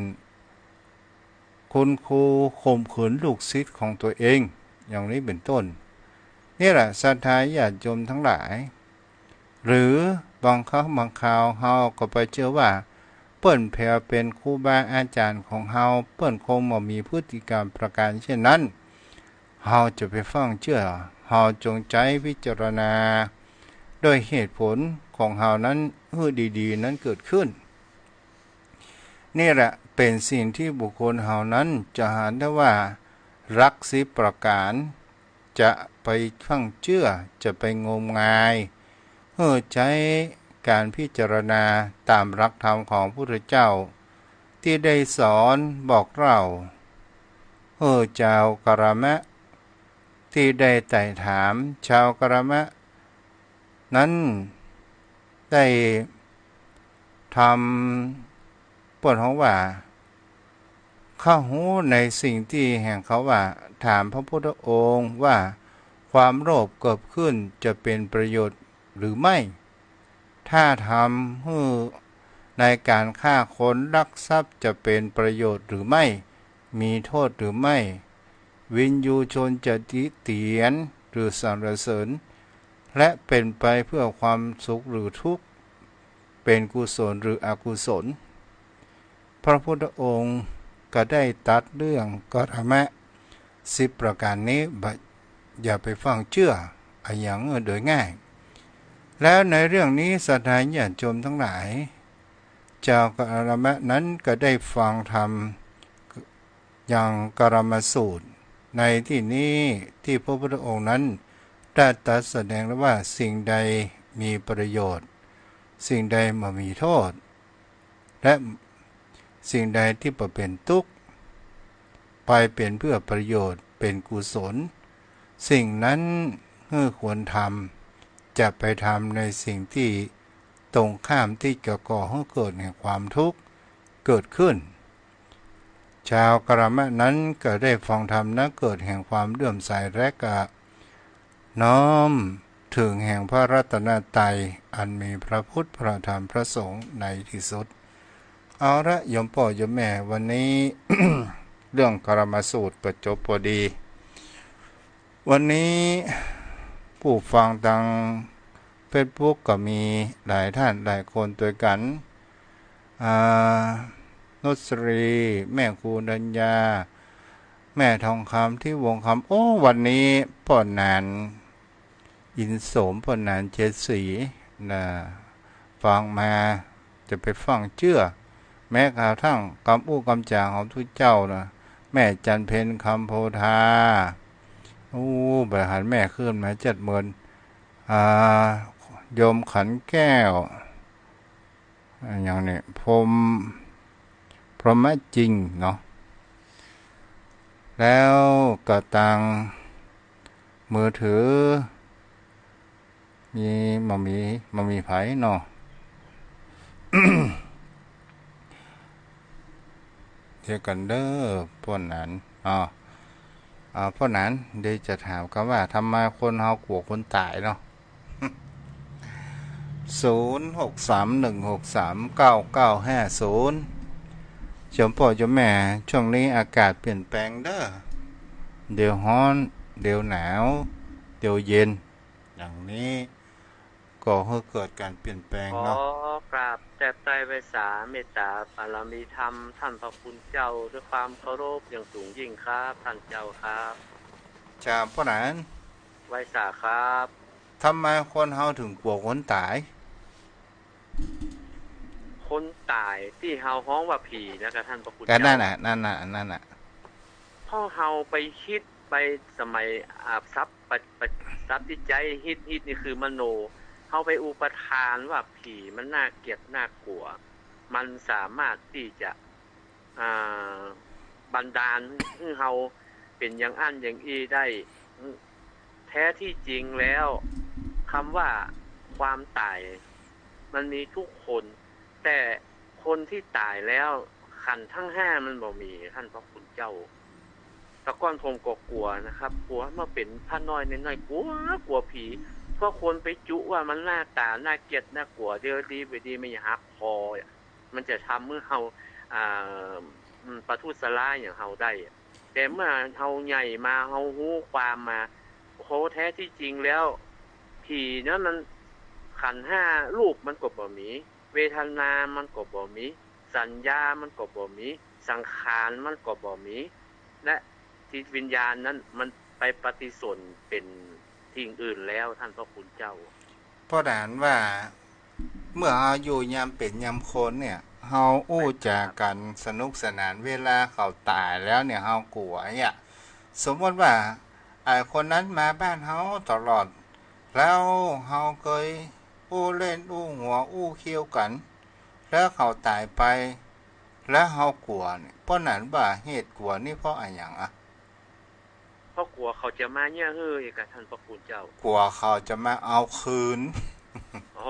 [SPEAKER 1] คุณครูข่มขืนลูกศิษย์ของตัวเองอย่างนี้เป็นต้นนี่แหละศรัทธาญาติโยมทั้งหลายหรือบางครั้งบางคราวเฮาก็ไปเจอว่าเปิ้นแผ่เป็นครูบาอาจารย์ของเฮาเปิ้นคงบ่มีพฤติกรรมประการเช่นนั้นเฮาจะไปฟังเชื่อเฮาจงใจพิจารณาด้วยเหตุผลของเฮานั้นให้ดีๆนั้นเกิดขึ้นนี่แหละเป็นสิ่งที่บุคคลเฮานั้นจะหาได้ว่ารัก10ประการจะไปฟังเชื่อจะไปงมงายเพื่อใช้การพิจารณาตามหลักธรรมของพระพุทธเจ้าที่ได้สอนบอกเราเจ้ากรมะที่ได้ไต่ถามชาวกรมะนั้นได้ทำปวดหัวว่าเข้าหูในสิ่งที่แห่งเขาว่าถามพระพุทธองค์ว่าความโลภเกิดขึ้นจะเป็นประโยชน์หรือไม่ถ้าทำให้ในการฆ่าคนลักทรัพย์จะเป็นประโยชน์หรือไม่มีโทษหรือไม่วินยูชนจะติเตียนหรือสรรเสริญและเป็นไปเพื่อความสุขหรือทุกข์เป็นกุศลหรืออกุศลพระพุทธองค์ก็ได้ตัดเรื่องกรรมะ10ประการนี้อย่าไปฟังเชื่ออย่างโดยง่ายแล้วในเรื่องนี้ศรัทธาญาติโยมทั้งหลายเจ้ากรมะนั้นก็ได้ฟังธรรมอย่างกรมสูตรในที่นี้ที่พระพุทธองค์นั้นได้ตรัสแสดงแล้วว่าสิ่งใดมีประโยชน์สิ่งใดไม่มีโทษและสิ่งใดที่เป็นทุกข์ไปเป็นเพื่อประโยชน์เป็นกุศลสิ่งนั้นควรทำจะไปทำในสิ่งที่ตรงข้ามที่จะก่อให้เกิดแห่งความทุกข์เกิดขึ้นชาวกรมะนั้นก็ได้ฟังธรรมนั้นเกิดแห่งความเลื่อมใสและก็น้อมถึงแห่งพระรัตนตรัยอันมีพระพุทธพระธรรมพระสงฆ์ในที่สุดเอาละโยมพ่อโยมแม่วันนี้ เรื่องกรมสูตรประจบพอดีวันนี้ผู้ฟังทางเฟซบุ๊กก็มีหลายท่านหลายคนด้วยกันนุสรีแม่ครูดัญญาแม่ทองคำที่วงคำโอ้วันนี้พ่อนานอินโสมพ่อนานเจดศรีนะฟังมาจะไปฟังเชื่อแม้กระทั่งคำอู้คำจางของทุกเจ้านะแม่จันเพนคำโพธาบริหารแม่ขึ้นมา70,000โยมขันแก้วอย่างนี้พรหมจริงเนาะแล้วก็ตังมือถือมีไผเนาะ เดี๋ยวกันเด้อพวกนั้นพวกนั้นเดี๋ยวจะถามกันว่าทำไมคนเฮากลัวคนตายเนาะ 0631639950ชมพ่อชมแม่ช่วงนี้อากาศเปลี่ยนแปลงเด้อเดี๋ยวร้อนเดี๋ยวหนาวเดี๋ยวเย็นอย่างนี้ก็ให้เกิดการเปลี่ยนแปลงเนาะ
[SPEAKER 2] กราบแต่ไตรไวสาเมตตาบารมีธรรมท่านพระคุณเจ้าด้วยความเคารพอย่างสูงยิ่งครับท่านเจ้าครับ
[SPEAKER 1] พ่อนั้น
[SPEAKER 2] ไวสาครับ
[SPEAKER 1] ทำไมคนเฮาถึงกลัวคนตาย
[SPEAKER 2] คนตายที่เฮาฮ้องว่าผีนะครับท่านพระคุณ
[SPEAKER 1] เจ้านั่นน่ะ
[SPEAKER 2] พ่อเฮาไปคิดไปสมัยอาบซับซับที่ใจฮิตนี่คือมโนเฮาไปอุปทานว่าผีมันน่าเกลียดน่ากลัวมันสามารถที่จะ อ่าบันดาลให้เฮาเป็นอย่างอั้นอย่างอีได้แท้ที่จริงแล้วคำว่าความตายมันมีทุกคนแต่คนที่ตายแล้วขันธ์ทั้งห้ามันบ่มีท่านพระคุณเจ้าแต่ก่อนผมก็กลัวนะครับกลัวมาเป็นพระน้อยน้อยๆกลัวผีเพราะคนไปจุว่ามันหน้าตาน่าเกลียดน่ากลัวเดี๋ยวดีไปดีไม่หักคอมันจะทำเมื่อเฮาอ่าประทุษร้ายอย่างเฮาได้แต่เมื่อเฮาใหญ่มาเฮาฮู้ความมาโหแท้ที่จริงแล้วผีนั้นมันขันธ์ห้ารูปมันก็บ่มีเวทนามันก็บ่มีสัญญามันก็บ่มีสังขารมันก็บ่มีและจิตวิญญาณนั้นมันไปปฏิสนธิเป็นทิ้งอื่นแล้วท่านพระคุณเจ้า
[SPEAKER 1] เพราะนั้นว่าเมื่อเราอยู่ยามเป็นยามคนเนี่ยเฮาอู้จากันสนุกสนานเวลาเขาตายแล้วเนี่ยเฮากลัวเนี่ยสมมติว่าคนนั้นมาบ้านเฮาตลอดแล้วเฮาเคยอู้เล่นอู้หัวอู้เคี้ยวกันแล้วเขาตายไปแล้วเฮากลัวเนี่ยเพราะนั้นว่าเหตุกลัวนี่เพราะอะไรอย่างอ่ะ
[SPEAKER 2] เพราะกลัวเขาจะมาเนี่ยเฮ้ยกับท่านพระคุณเจ้าก
[SPEAKER 1] ลัวเขาจะมาเอาคืน
[SPEAKER 2] อ๋อ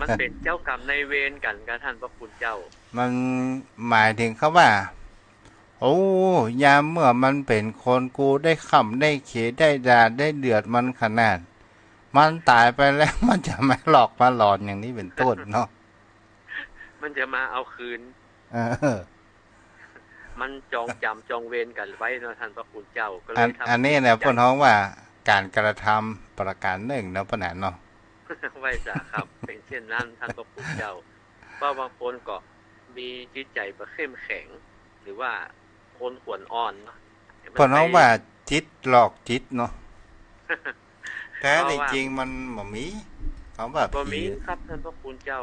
[SPEAKER 2] มันเป็นเจ้ากรรมนายเวรกันกับท่านพระคุณเจ้า
[SPEAKER 1] มันหมายถึงเขาว่าโอ้ยามเมื่อมันเป็นคนกูได้ขำได้เขได้ด่าได้เดือดมันขนาดมันตายไปแล้วมันจะมาหลอกมาหลอนอย่างนี้เป็นต้นเนาะ
[SPEAKER 2] มันจะมาเอาคืน
[SPEAKER 1] เออ
[SPEAKER 2] มันจองจำจองเวรกันไว้เนาะท่านพระคุณเจ้าก็เล
[SPEAKER 1] อัน
[SPEAKER 2] ย
[SPEAKER 1] อัน
[SPEAKER 2] ทำ
[SPEAKER 1] นี้เนี่ยพ่นท้องว่าการกระทำประการหนึ่งเนาะพ่อหนานเนาะ
[SPEAKER 2] ไว้จ้ะครับเป็นเช่นนั้นท่านพระคุณเจ้าเพราะบางคนก็มีจิตใจประเข้มแข็งหรือว่าคนขวนอ่อนเนาะ
[SPEAKER 1] พ่นท้องว่าจิตหลอกจิตเนาะแท้
[SPEAKER 2] เพราะว่า
[SPEAKER 1] จริงมันบ่มีเขาว่า
[SPEAKER 2] บ่
[SPEAKER 1] ผี
[SPEAKER 2] มีครับท่านพระคุณเจ้า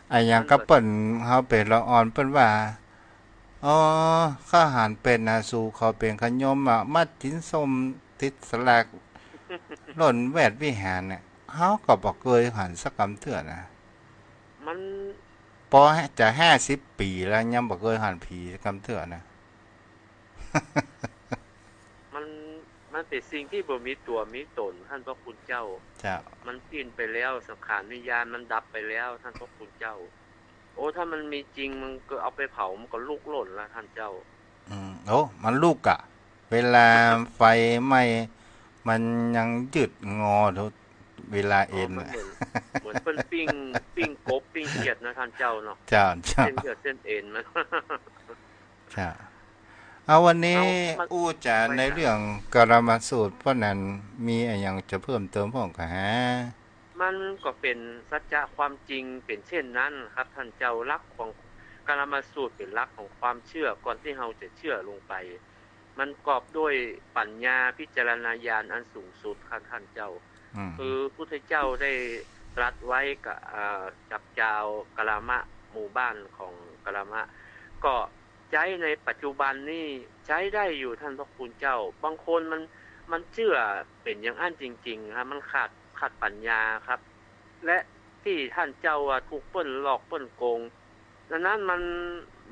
[SPEAKER 1] ไอ้อย่างก็เปิ้นเฮาเป็นละอ่อนเปิ้นว่าอ๋อข้าหารเป็นนะสู่เขาเป็นขยมอ่ะมัดจินส้มติดสลากหล่นแวดวิหารเนี่ยเฮาก็บ่เคยหันสักกำเทื่อนะ
[SPEAKER 2] มัน
[SPEAKER 1] พอจะ50ปีแล้วยังบ่เคยหันผีสักกำเทื่อนะ
[SPEAKER 2] มันมันเป็นสิ่งที่บ่มีตัวมีตนท่านพระคุณเจ้า
[SPEAKER 1] จ้ะ
[SPEAKER 2] มันสิ้นไปแล้วสังขารวิญญาณมันดับไปแล้วท่านพระคุณเจ้าโอ้ถ้ามันมีจริงมันก็เอาไปเผามันก็ลุกโล่นแล้วท่านเจ้า
[SPEAKER 1] โอ้มันลูกอะเวลาไฟไหม้มันยังยืดงอทุกเวลา
[SPEAKER 2] อ๋อ
[SPEAKER 1] เอ็น
[SPEAKER 2] มัน
[SPEAKER 1] น่ะ
[SPEAKER 2] เหมือนเพิ่นปิ้งกบปิ้งเขียดนะท่านเจ้าเนาะ
[SPEAKER 1] จ้ะจ้ะ
[SPEAKER 2] เส้นเลือดเส้นเอ็นมัน
[SPEAKER 1] จ้ะเอาวันนี้
[SPEAKER 2] เอามัน
[SPEAKER 1] อู้จะ
[SPEAKER 2] ไว้จ้ะ
[SPEAKER 1] ในเรื่องกรมสูตรเพราะนั้นมีอะไรอย่างจะเพิ่มเติมพ้องกะฮะ
[SPEAKER 2] มันก็เป็นสัจจะความจริงเป็นเช่นนั้นครับท่านเจ้ารักของกาลมาสูตรเป็นรักของความเชื่อก่อนที่เราจะเชื่อลงไปมันกอบด้วยปัญญาพิจารณาญาณอันสูงสุดครับท่านเจ้า
[SPEAKER 1] อืม
[SPEAKER 2] คือพุทธเจ้าได้ตรัสไว้กับจับจาวกะละมะหมู่บ้านของกะละมะก็ใช้ในปัจจุบันนี่ใช้ได้อยู่ท่านพระคุณเจ้าบางคนมันเชื่อเป็นอย่างอั้นจริงๆครับมันขาดปัญญาครับและที่ท่านเจ้าว่าถูกเปิ้นหลอกเปิ้นโกงดังนั้น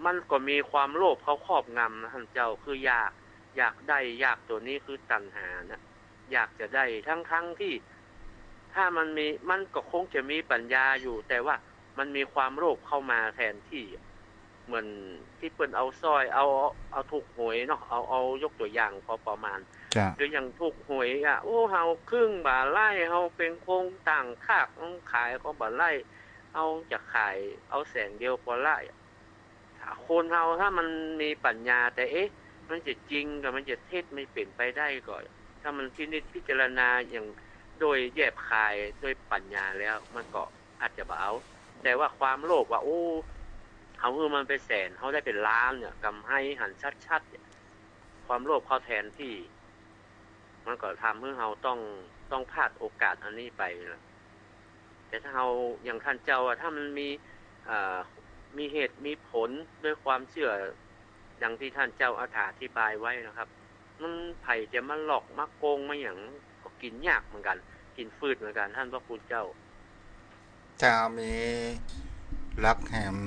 [SPEAKER 2] มันก็มีความโลภเขาครอบงำนะท่านเจ้าคืออยากได้อยากตัวนี้คือตัณหานะอยากจะได้ทั้งที่ถ้ามันก็คงจะมีปัญญาอยู่แต่ว่ามันมีความโลภเข้ามาแทนที่เหมือนที่เปิ้นเอาสร้อยเอาถูกหวยเนาะเอายกตัวอย่างพอประมาณ
[SPEAKER 1] จ้ะ
[SPEAKER 2] หรืออย่างถูกหวยอ่ะโอ้เฮาครึ่งบาทไล่เฮาเป็นโครงต่างคากขายก็บ่ไล่เอาจะขายเอาแสนเดียวพอไล่คนเฮาถ้ามันมีปัญญาแต่เอ๊ะมันจะจริงกับมันจะเท็จไม่เป็นไปได้ก่อนถ้ามันพิจารณาอย่างโดยแยบคายโดยปัญญาแล้วมันก็อาจจะบ่เอาแต่ว่าความโลภว่าโอ้เฮาคือมันไปแสนเฮาได้เป็นล้านเนี่ยกำให้หันชัดๆเนี่ยความโลภเข้าแทนที่มันก็ทำให้เราต้องพลาดโอกาสอันนี้ไปนะแต่ถ้าเราอย่างท่านเจ้าถ้ามันมีเหตุมีผลด้วยความเชื่ออย่างที่ท่านเจ้าอธิบายไว้นะครับมันไผ่จะมาหลอกมาโกงมาอย่างก็กินยากเหมือนกันกินฟืดเหมือนกันท่านพระคุณเจ้า
[SPEAKER 1] จะมีรักแหม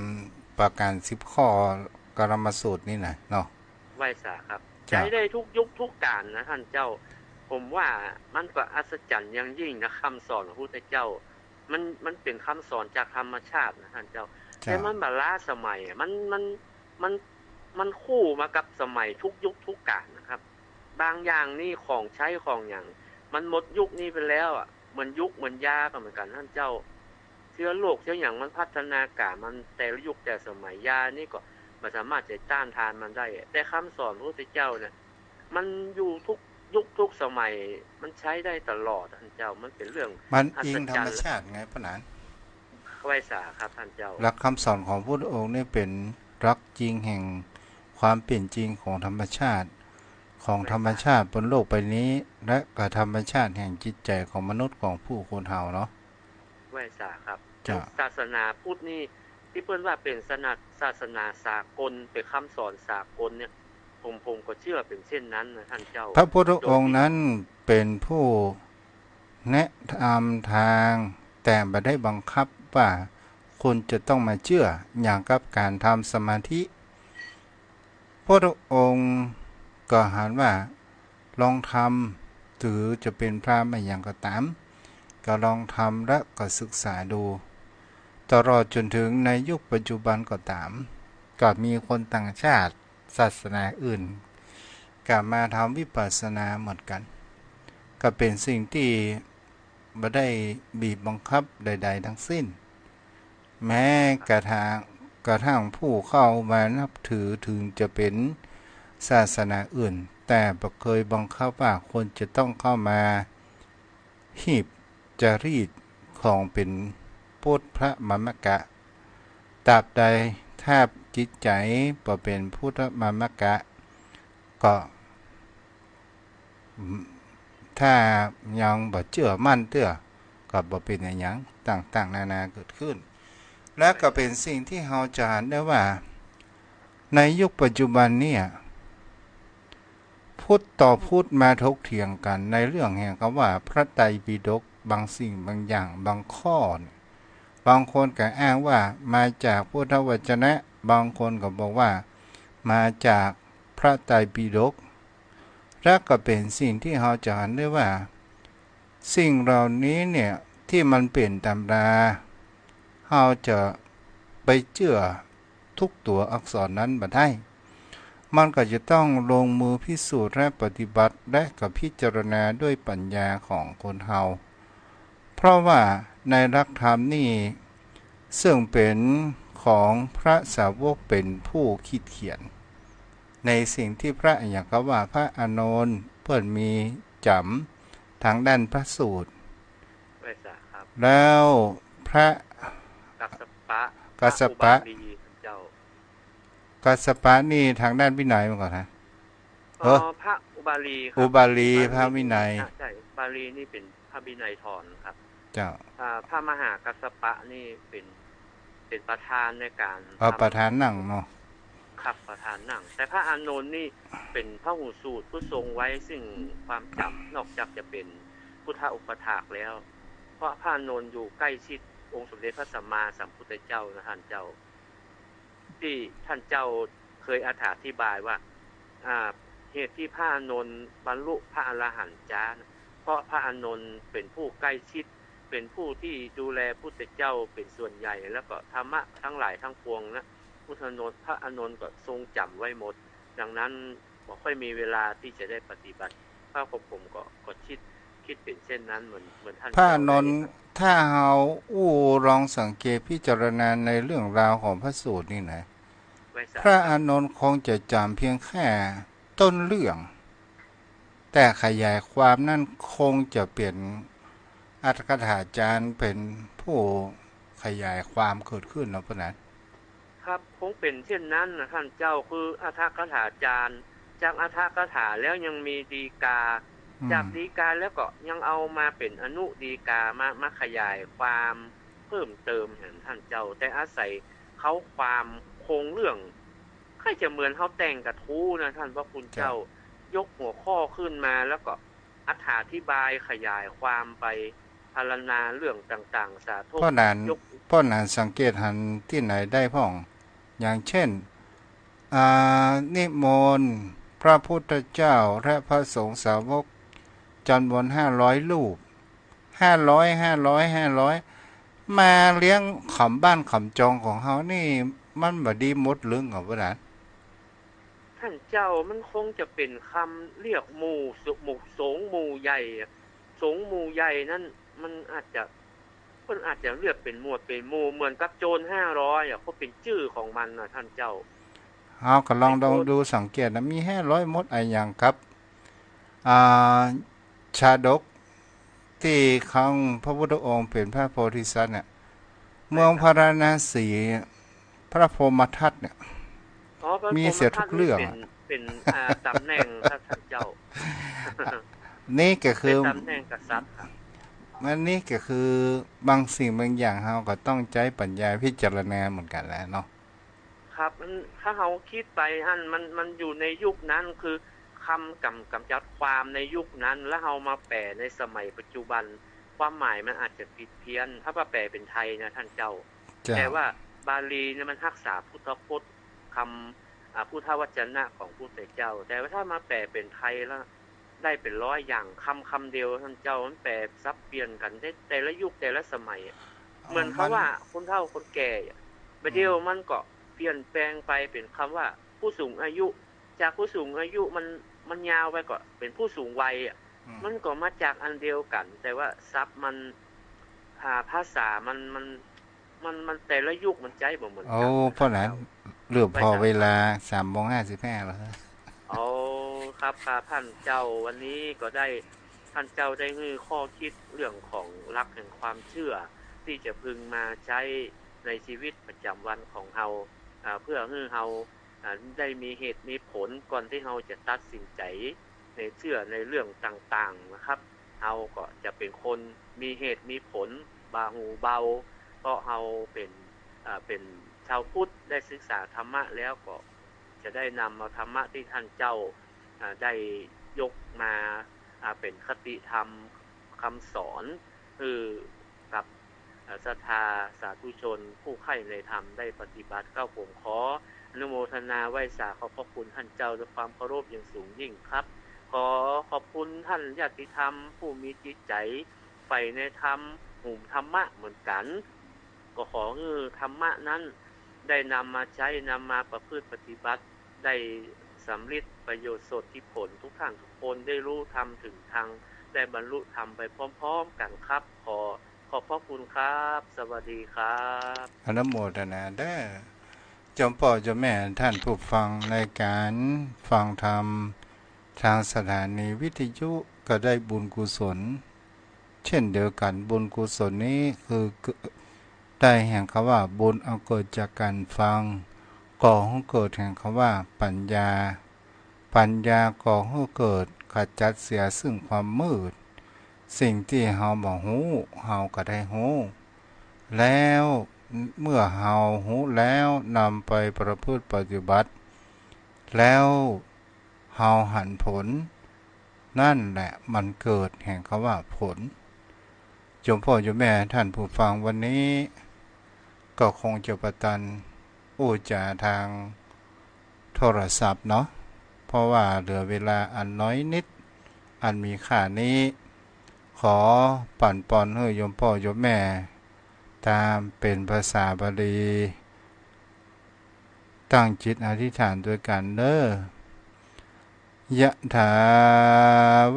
[SPEAKER 1] ประการ10ข้อกรมสูตรนี่นะเนาะ
[SPEAKER 2] ไหว้สาครับใช้ได้ทุกยุคทุกการนะท่านเจ้าผมว่ามันก็อัศจรรย์อย่างยิ่งนะคำสอนของพระพุทธเจ้ามันเป็นคำสอนจากธรรมชาตินะท่านเจ้าแต่มันบาล้าสมัยมันคู่มากับสมัยทุกยุคทุกการนะครับบางอย่างนี่ของใช้ของอย่างมันหมดยุคนี้ไปแล้วอ่ะเหมือนยุคเหมือนยาก็เหมือนกันท่านเจ้าเชื้อโรคเชื้ออย่างมันพัฒนาการมันแต่ละยุคแต่สมัยยานี่ก็มันสามารถจะต้านทานมันได้แต่คำสอนพระพุทธเจ้าเนี่ยมันอยู่ทุกยุคทุกสมัยมันใช้ได้ตลอดท่านเจ้ามันเป็นเรื่อง
[SPEAKER 1] มันอิงธรรมชาติไงพระนาน
[SPEAKER 2] ไว้สาครับท่านเจ้า
[SPEAKER 1] หลักคำสอนของพระพุทธองค์นี่เป็นหลักจริงแห่งความเป็นจริงของธรรมชาติบนโลกใบนี้และกับธรรมชาติแห่งจิตใจของมนุษย์ของผู้คนเฮาเนาะ
[SPEAKER 2] ไว้สาครับศาสนาพุทธนี่ที่เพิ่นว่าเป็นศาสนาสากลเป็นคำสอนสากลเนี่ยผมก็เชื่อเป็นเช่นนั้นนะท่านเจ้า
[SPEAKER 1] พระพุทธองค์นั้นเป็นผู้แนะนำทางแต่ไม่ได้บังคับว่าคุณจะต้องมาเชื่ออย่างกับการทำสมาธิพระองค์ก็หันว่าลองทำหรือจะเป็นพระไม่อย่างก็ตามก็ลองทำและก็ศึกษาดูตลอดจนถึงในยุคปัจจุบันก็ตามก็มีคนต่างชาติศาสนาอื่นกลับมาทำวิปัสสนาเหมือนกันก็เป็นสิ่งที่ไม่ได้บีบบังคับใดๆทั้งสิ้นแม้กระทั่งผู้เข้ามานับถือถึงจะเป็นศาสนาอื่นแต่บ่เคยบังคับว่าคนจะต้องเข้ามาหีบจารีตของเป็นพุทธพระมามกะตราบใดถ้าจิตใจบ่เป็นพุทธมามกะก็ถ้ายังบ่เชื่อมั่นเตื้อก็บ่เป็นหยังต่างๆนานาเกิดขึ้นและก็เป็นสิ่งที่เราจะเห็นได้ว่าในยุคปัจจุบันเนี่ยพุทธต่อพุทธมาถกเถียงกันในเรื่องแห่งคำว่าพระไตรปิฎกบางสิ่งบางอย่างบางข้อบางคนก็อ้างว่ามาจากพุทธวจนะบางคนก็บอกว่ามาจากพระไตรปิฎกและก็เป็นสิ่งที่เราจะเห็นได้ว่าสิ่งเหล่านี้เนี่ยที่มันเป็นตำราเราจะไปเชื่อทุกตัวอักษรนั้นบ่ได้มันก็จะต้องลงมือพิสูจน์และปฏิบัติและก็พิจารณาด้วยปัญญาของคนเฮาเพราะว่าในหลักธรรมนี่ซึ่งเป็นของพระสาวกเป็นผู้คิดเขียนในสิ่งที่พระอย่างก็ว่าพระอานนท์เพิ่นมีจำทางด้านพระสูตรแล้วพระกัสสปะนี่ทางด้านวินัยมาก่อนนะ
[SPEAKER 2] พระอุบาลี
[SPEAKER 1] ครับอุบาลีพระวินัย
[SPEAKER 2] ใช่บาลีนี่เป็นพระวินัยทรครับ
[SPEAKER 1] เจ้า
[SPEAKER 2] พระมหากัสสปะนี่เป็นประธานในการ
[SPEAKER 1] ประธานนั่งเนาะ
[SPEAKER 2] ครับประธานนั่งแต่พระอานนท์นี่เป็นพระหูสูตรผู้ทรงไว้ซึ่งความจำนอกจากจะเป็นพุทธอุปถากแล้วเพราะพระอานนท์อยู่ใกล้ชิดองค์สมเด็จพระสัมมาสัมพุทธเจ้านะท่านเจ้าที่ท่านเจ้าเคยอธิบายว่าเหตุที่พระอานนท์บรรลุพระอรหันต์จ้าเพราะพระอานนท์เป็นผู้ใกล้ชิดเป็นผู้ที่ดูแลพุทธเจ้าเป็นส่วนใหญ่แล้วก็ธรรมะทั้งหลายทั้งปวงนะพระอานนท์ก็ทรงจำไว้หมดดังนั้นบ่ค่อยมีเวลาที่จะได้ปฏิบัติพระผมก็คิดเป็นเช่นนั้นเหมือนท่าน
[SPEAKER 1] พระอานนท์ถ้าเราลองสังเกตพิจารณาในเรื่องราวของพระสูตรนี่นะพระอานนท์คงจะจำเพียงแค่ต้นเรื่องแต่ขยายความนั่นคงจะเปลี่ยนอัตถกถาจารย์เป็นผู้ขยายความเกิดขึ้นเนาะพระนั้น
[SPEAKER 2] ครับคงเป็นเช่นนั้นนะท่านเจ้าคืออัตถกถาจารย์จากอัตถกถาแล้วยังมีฎีกาจากฎีกาแล้วก็ยังเอามาเป็นอนุฎีกามาขยายความเพิ่มเติมอย่างท่านเจ้าแต่อาศัยเขาความโครงเรื่องใครจะเหมือนเขาแต่งกระทู้นะท่านพระคุณเจ้ายกหัวข้อขึ้นมาแล้วก็อธิบายขยายความไปพรรณนาเรื่องต่างๆสาธุ
[SPEAKER 1] พ่อนั้นสังเกตหันที่ไหนได้พ่อง อย่างเช่นนิมนต์พระพุทธเจ้าและพระสงฆ์สาวกจำนวน500 รูป500มาเลี้ยงขำบ้านขำจองของเขานี่มันบ่ดีหมดเรื่องของพระ
[SPEAKER 2] ท่านเจ้ามันคงจะเป็นคำเรียกหมู่สงฆ์หมู่ใหญ่สงฆ์หมู่ใหญ่นั่นมันอาจจะเรียกเป็นหมวดเป็นหมู่เหมือนกับโจร500ก็เป็นชื่อของมันนะท่านเจ้า
[SPEAKER 1] เอาก็ลองดูสังเกตนะมี500หมดอะไรอย่างครับชาดกที่ครั้งพระพุทธองค์เป็นพระโพธิสัตว์เนี่ยเมืองพาราณสีพระพรหมทัตเนี่ยมีเสียทุกเรื่อง
[SPEAKER 2] เป็นตำแหน่งท่านเจ้า
[SPEAKER 1] นี่ก็คือ
[SPEAKER 2] ตำแหน่งกษัตริย์ครับ
[SPEAKER 1] มันนี่ก็คือบางสิ่งบางอย่างเราก็ต้องใช้ปัญญาพิจารณาเหมือนกันแล้วเนาะ
[SPEAKER 2] ครับถ้าเราคิดไปมันอยู่ในยุคนั้นคือคำกำจัดความในยุคนั้นแล้วเรามาแปลในสมัยปัจจุบันความหมายมันอาจจะผิดเพี้ยนถ้าว่าแปลเป็นไทยนะท่านเจ้าแต่ว่าบาลีเนี่ยมันรักษาพุทธพจน์คำพุทธวจนะของพุทธเจ้าแต่ว่าถ้ามาแปลเป็นไทยแล้วได้เป็น100อย่างคำเดียวท่านเจ้ามันแปลซับเปลี่ยนกันได้แต่ละยุคแต่ละสมัยเหมือนเขาว่าคนเฒ่าคนแก่ประเดี๋ยวมันก็เปลี่ยนแปลงไปเป็นคำว่าผู้สูงอายุจากผู้สูงอายุมันยาวไปก็เป็นผู้สูงวัยมันก็มาจากอันเดียวกันแต่ว่าซับมันภาษามันแต่ละยุคมันใจบ่เหมือนกัน
[SPEAKER 1] เพราะนั้นเหลือพอเวลา 3:55 แล้ว
[SPEAKER 2] ครับท่านเจ้าวันนี้ก็ได้ท่านเจ้าได้ให้ข้อคิดเรื่องของหลักแห่งความเชื่อที่จะพึงมาใช้ในชีวิตประจำวันของเฮาเพื่อให้เฮาได้มีเหตุมีผลก่อนที่เฮาจะตัดสินใจในเชื่อในเรื่องต่างๆนะครับเฮาก็จะเป็นคนมีเหตุมีผลบาหูเบาเพราะเฮาเป็นชาวพุทธได้ศึกษาธรรมะแล้วก็จะได้นำเอาธรรมะที่ท่านเจ้าได้ยกมาเป็นคติธรรมคำสอนกับศรัทธาสาธุชนผู้ใคร่ในธรรมได้ปฏิบัติก้าวผมขออนุโมทนาไหว้สาขอบพระคุณท่านเจ้าด้วยความเคารพอย่างสูงยิ่งครับขอขอบคุณท่านญาติธรรมผู้มีจิตใจใฝ่ในธรรมหุ่มธรรมะเหมือนกันก็ขอให้ธรรมะนั้นได้นำมาใช้นำมาประพฤติปฏิบัติได้สำเร็จประโยชน์สดที่ผลทุกท่านทุกคนได้รู้ธรรมถึงทางได้บรรลุธรรมไปพร้อมๆกันครับขอบพระคุณครับสวัสดีครับ
[SPEAKER 1] อนุโมทนาเด้อเจ้าพ่อเจ้าแม่ท่านผู้ฟังในการฟังธรรมทางสถานีวิทยุก็ได้บุญกุศลเช่นเดียวกันบุญกุศลนี้คือได้แห่งคำว่าบุญเอาเกิดจากการฟังก่อให้เกิดแห่งคำว่าปัญญาก่อให้เกิดขจัดเสียซึ่งความมืดสิ่งที่เฮาบ่ฮู้เฮาก็ได้ฮู้แล้วเมื่อเฮาฮู้แล้วนำไปประพฤติปฏิบัติแล้วเฮาหันผลนั่นแหละมันเกิดแห่งคำว่าผลจงพ่อจงแม่ท่านผู้ฟังวันนี้ก็คงจะประทานอู้จาทางโทรศัพท์เนาะเพราะว่าเหลือเวลาอันน้อยนิดอันมีค่านี้ขอปั่นปอนให้โยมพ่อโยมแม่ตามเป็นภาษาบาลีตั้งจิตอธิษฐานด้วยกันเด้อยะถา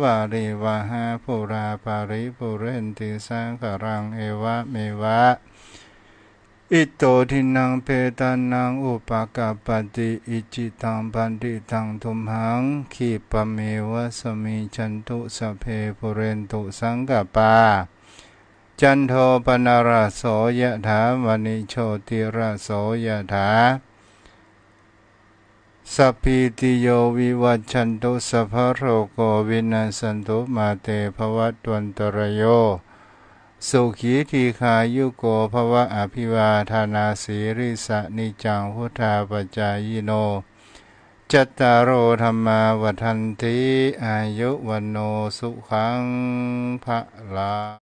[SPEAKER 1] วาริวหาปุราปาริปุเรนติสังขรังเอวะเมวะอิโตทินังเปตานังอุปกาปติอิจิตังปันติตังทุมหังขีปะเมวะสมิจันตุสัพเพปุเรนตุสังกปาจันโทปนาราโสยะถามณิโชติราโสยะถาสัพพิติโยวิวัชชันตุสัพพะโรโกวินัสสันตุมาเตภวัตวันตรโยสุขีทีขายุโกภวะอภิวาทานาสีริสะนิจังพุทธาปัจจายโนจัตตารโอธรรมาวัฏันติอายุวันโนสุขังภะลัง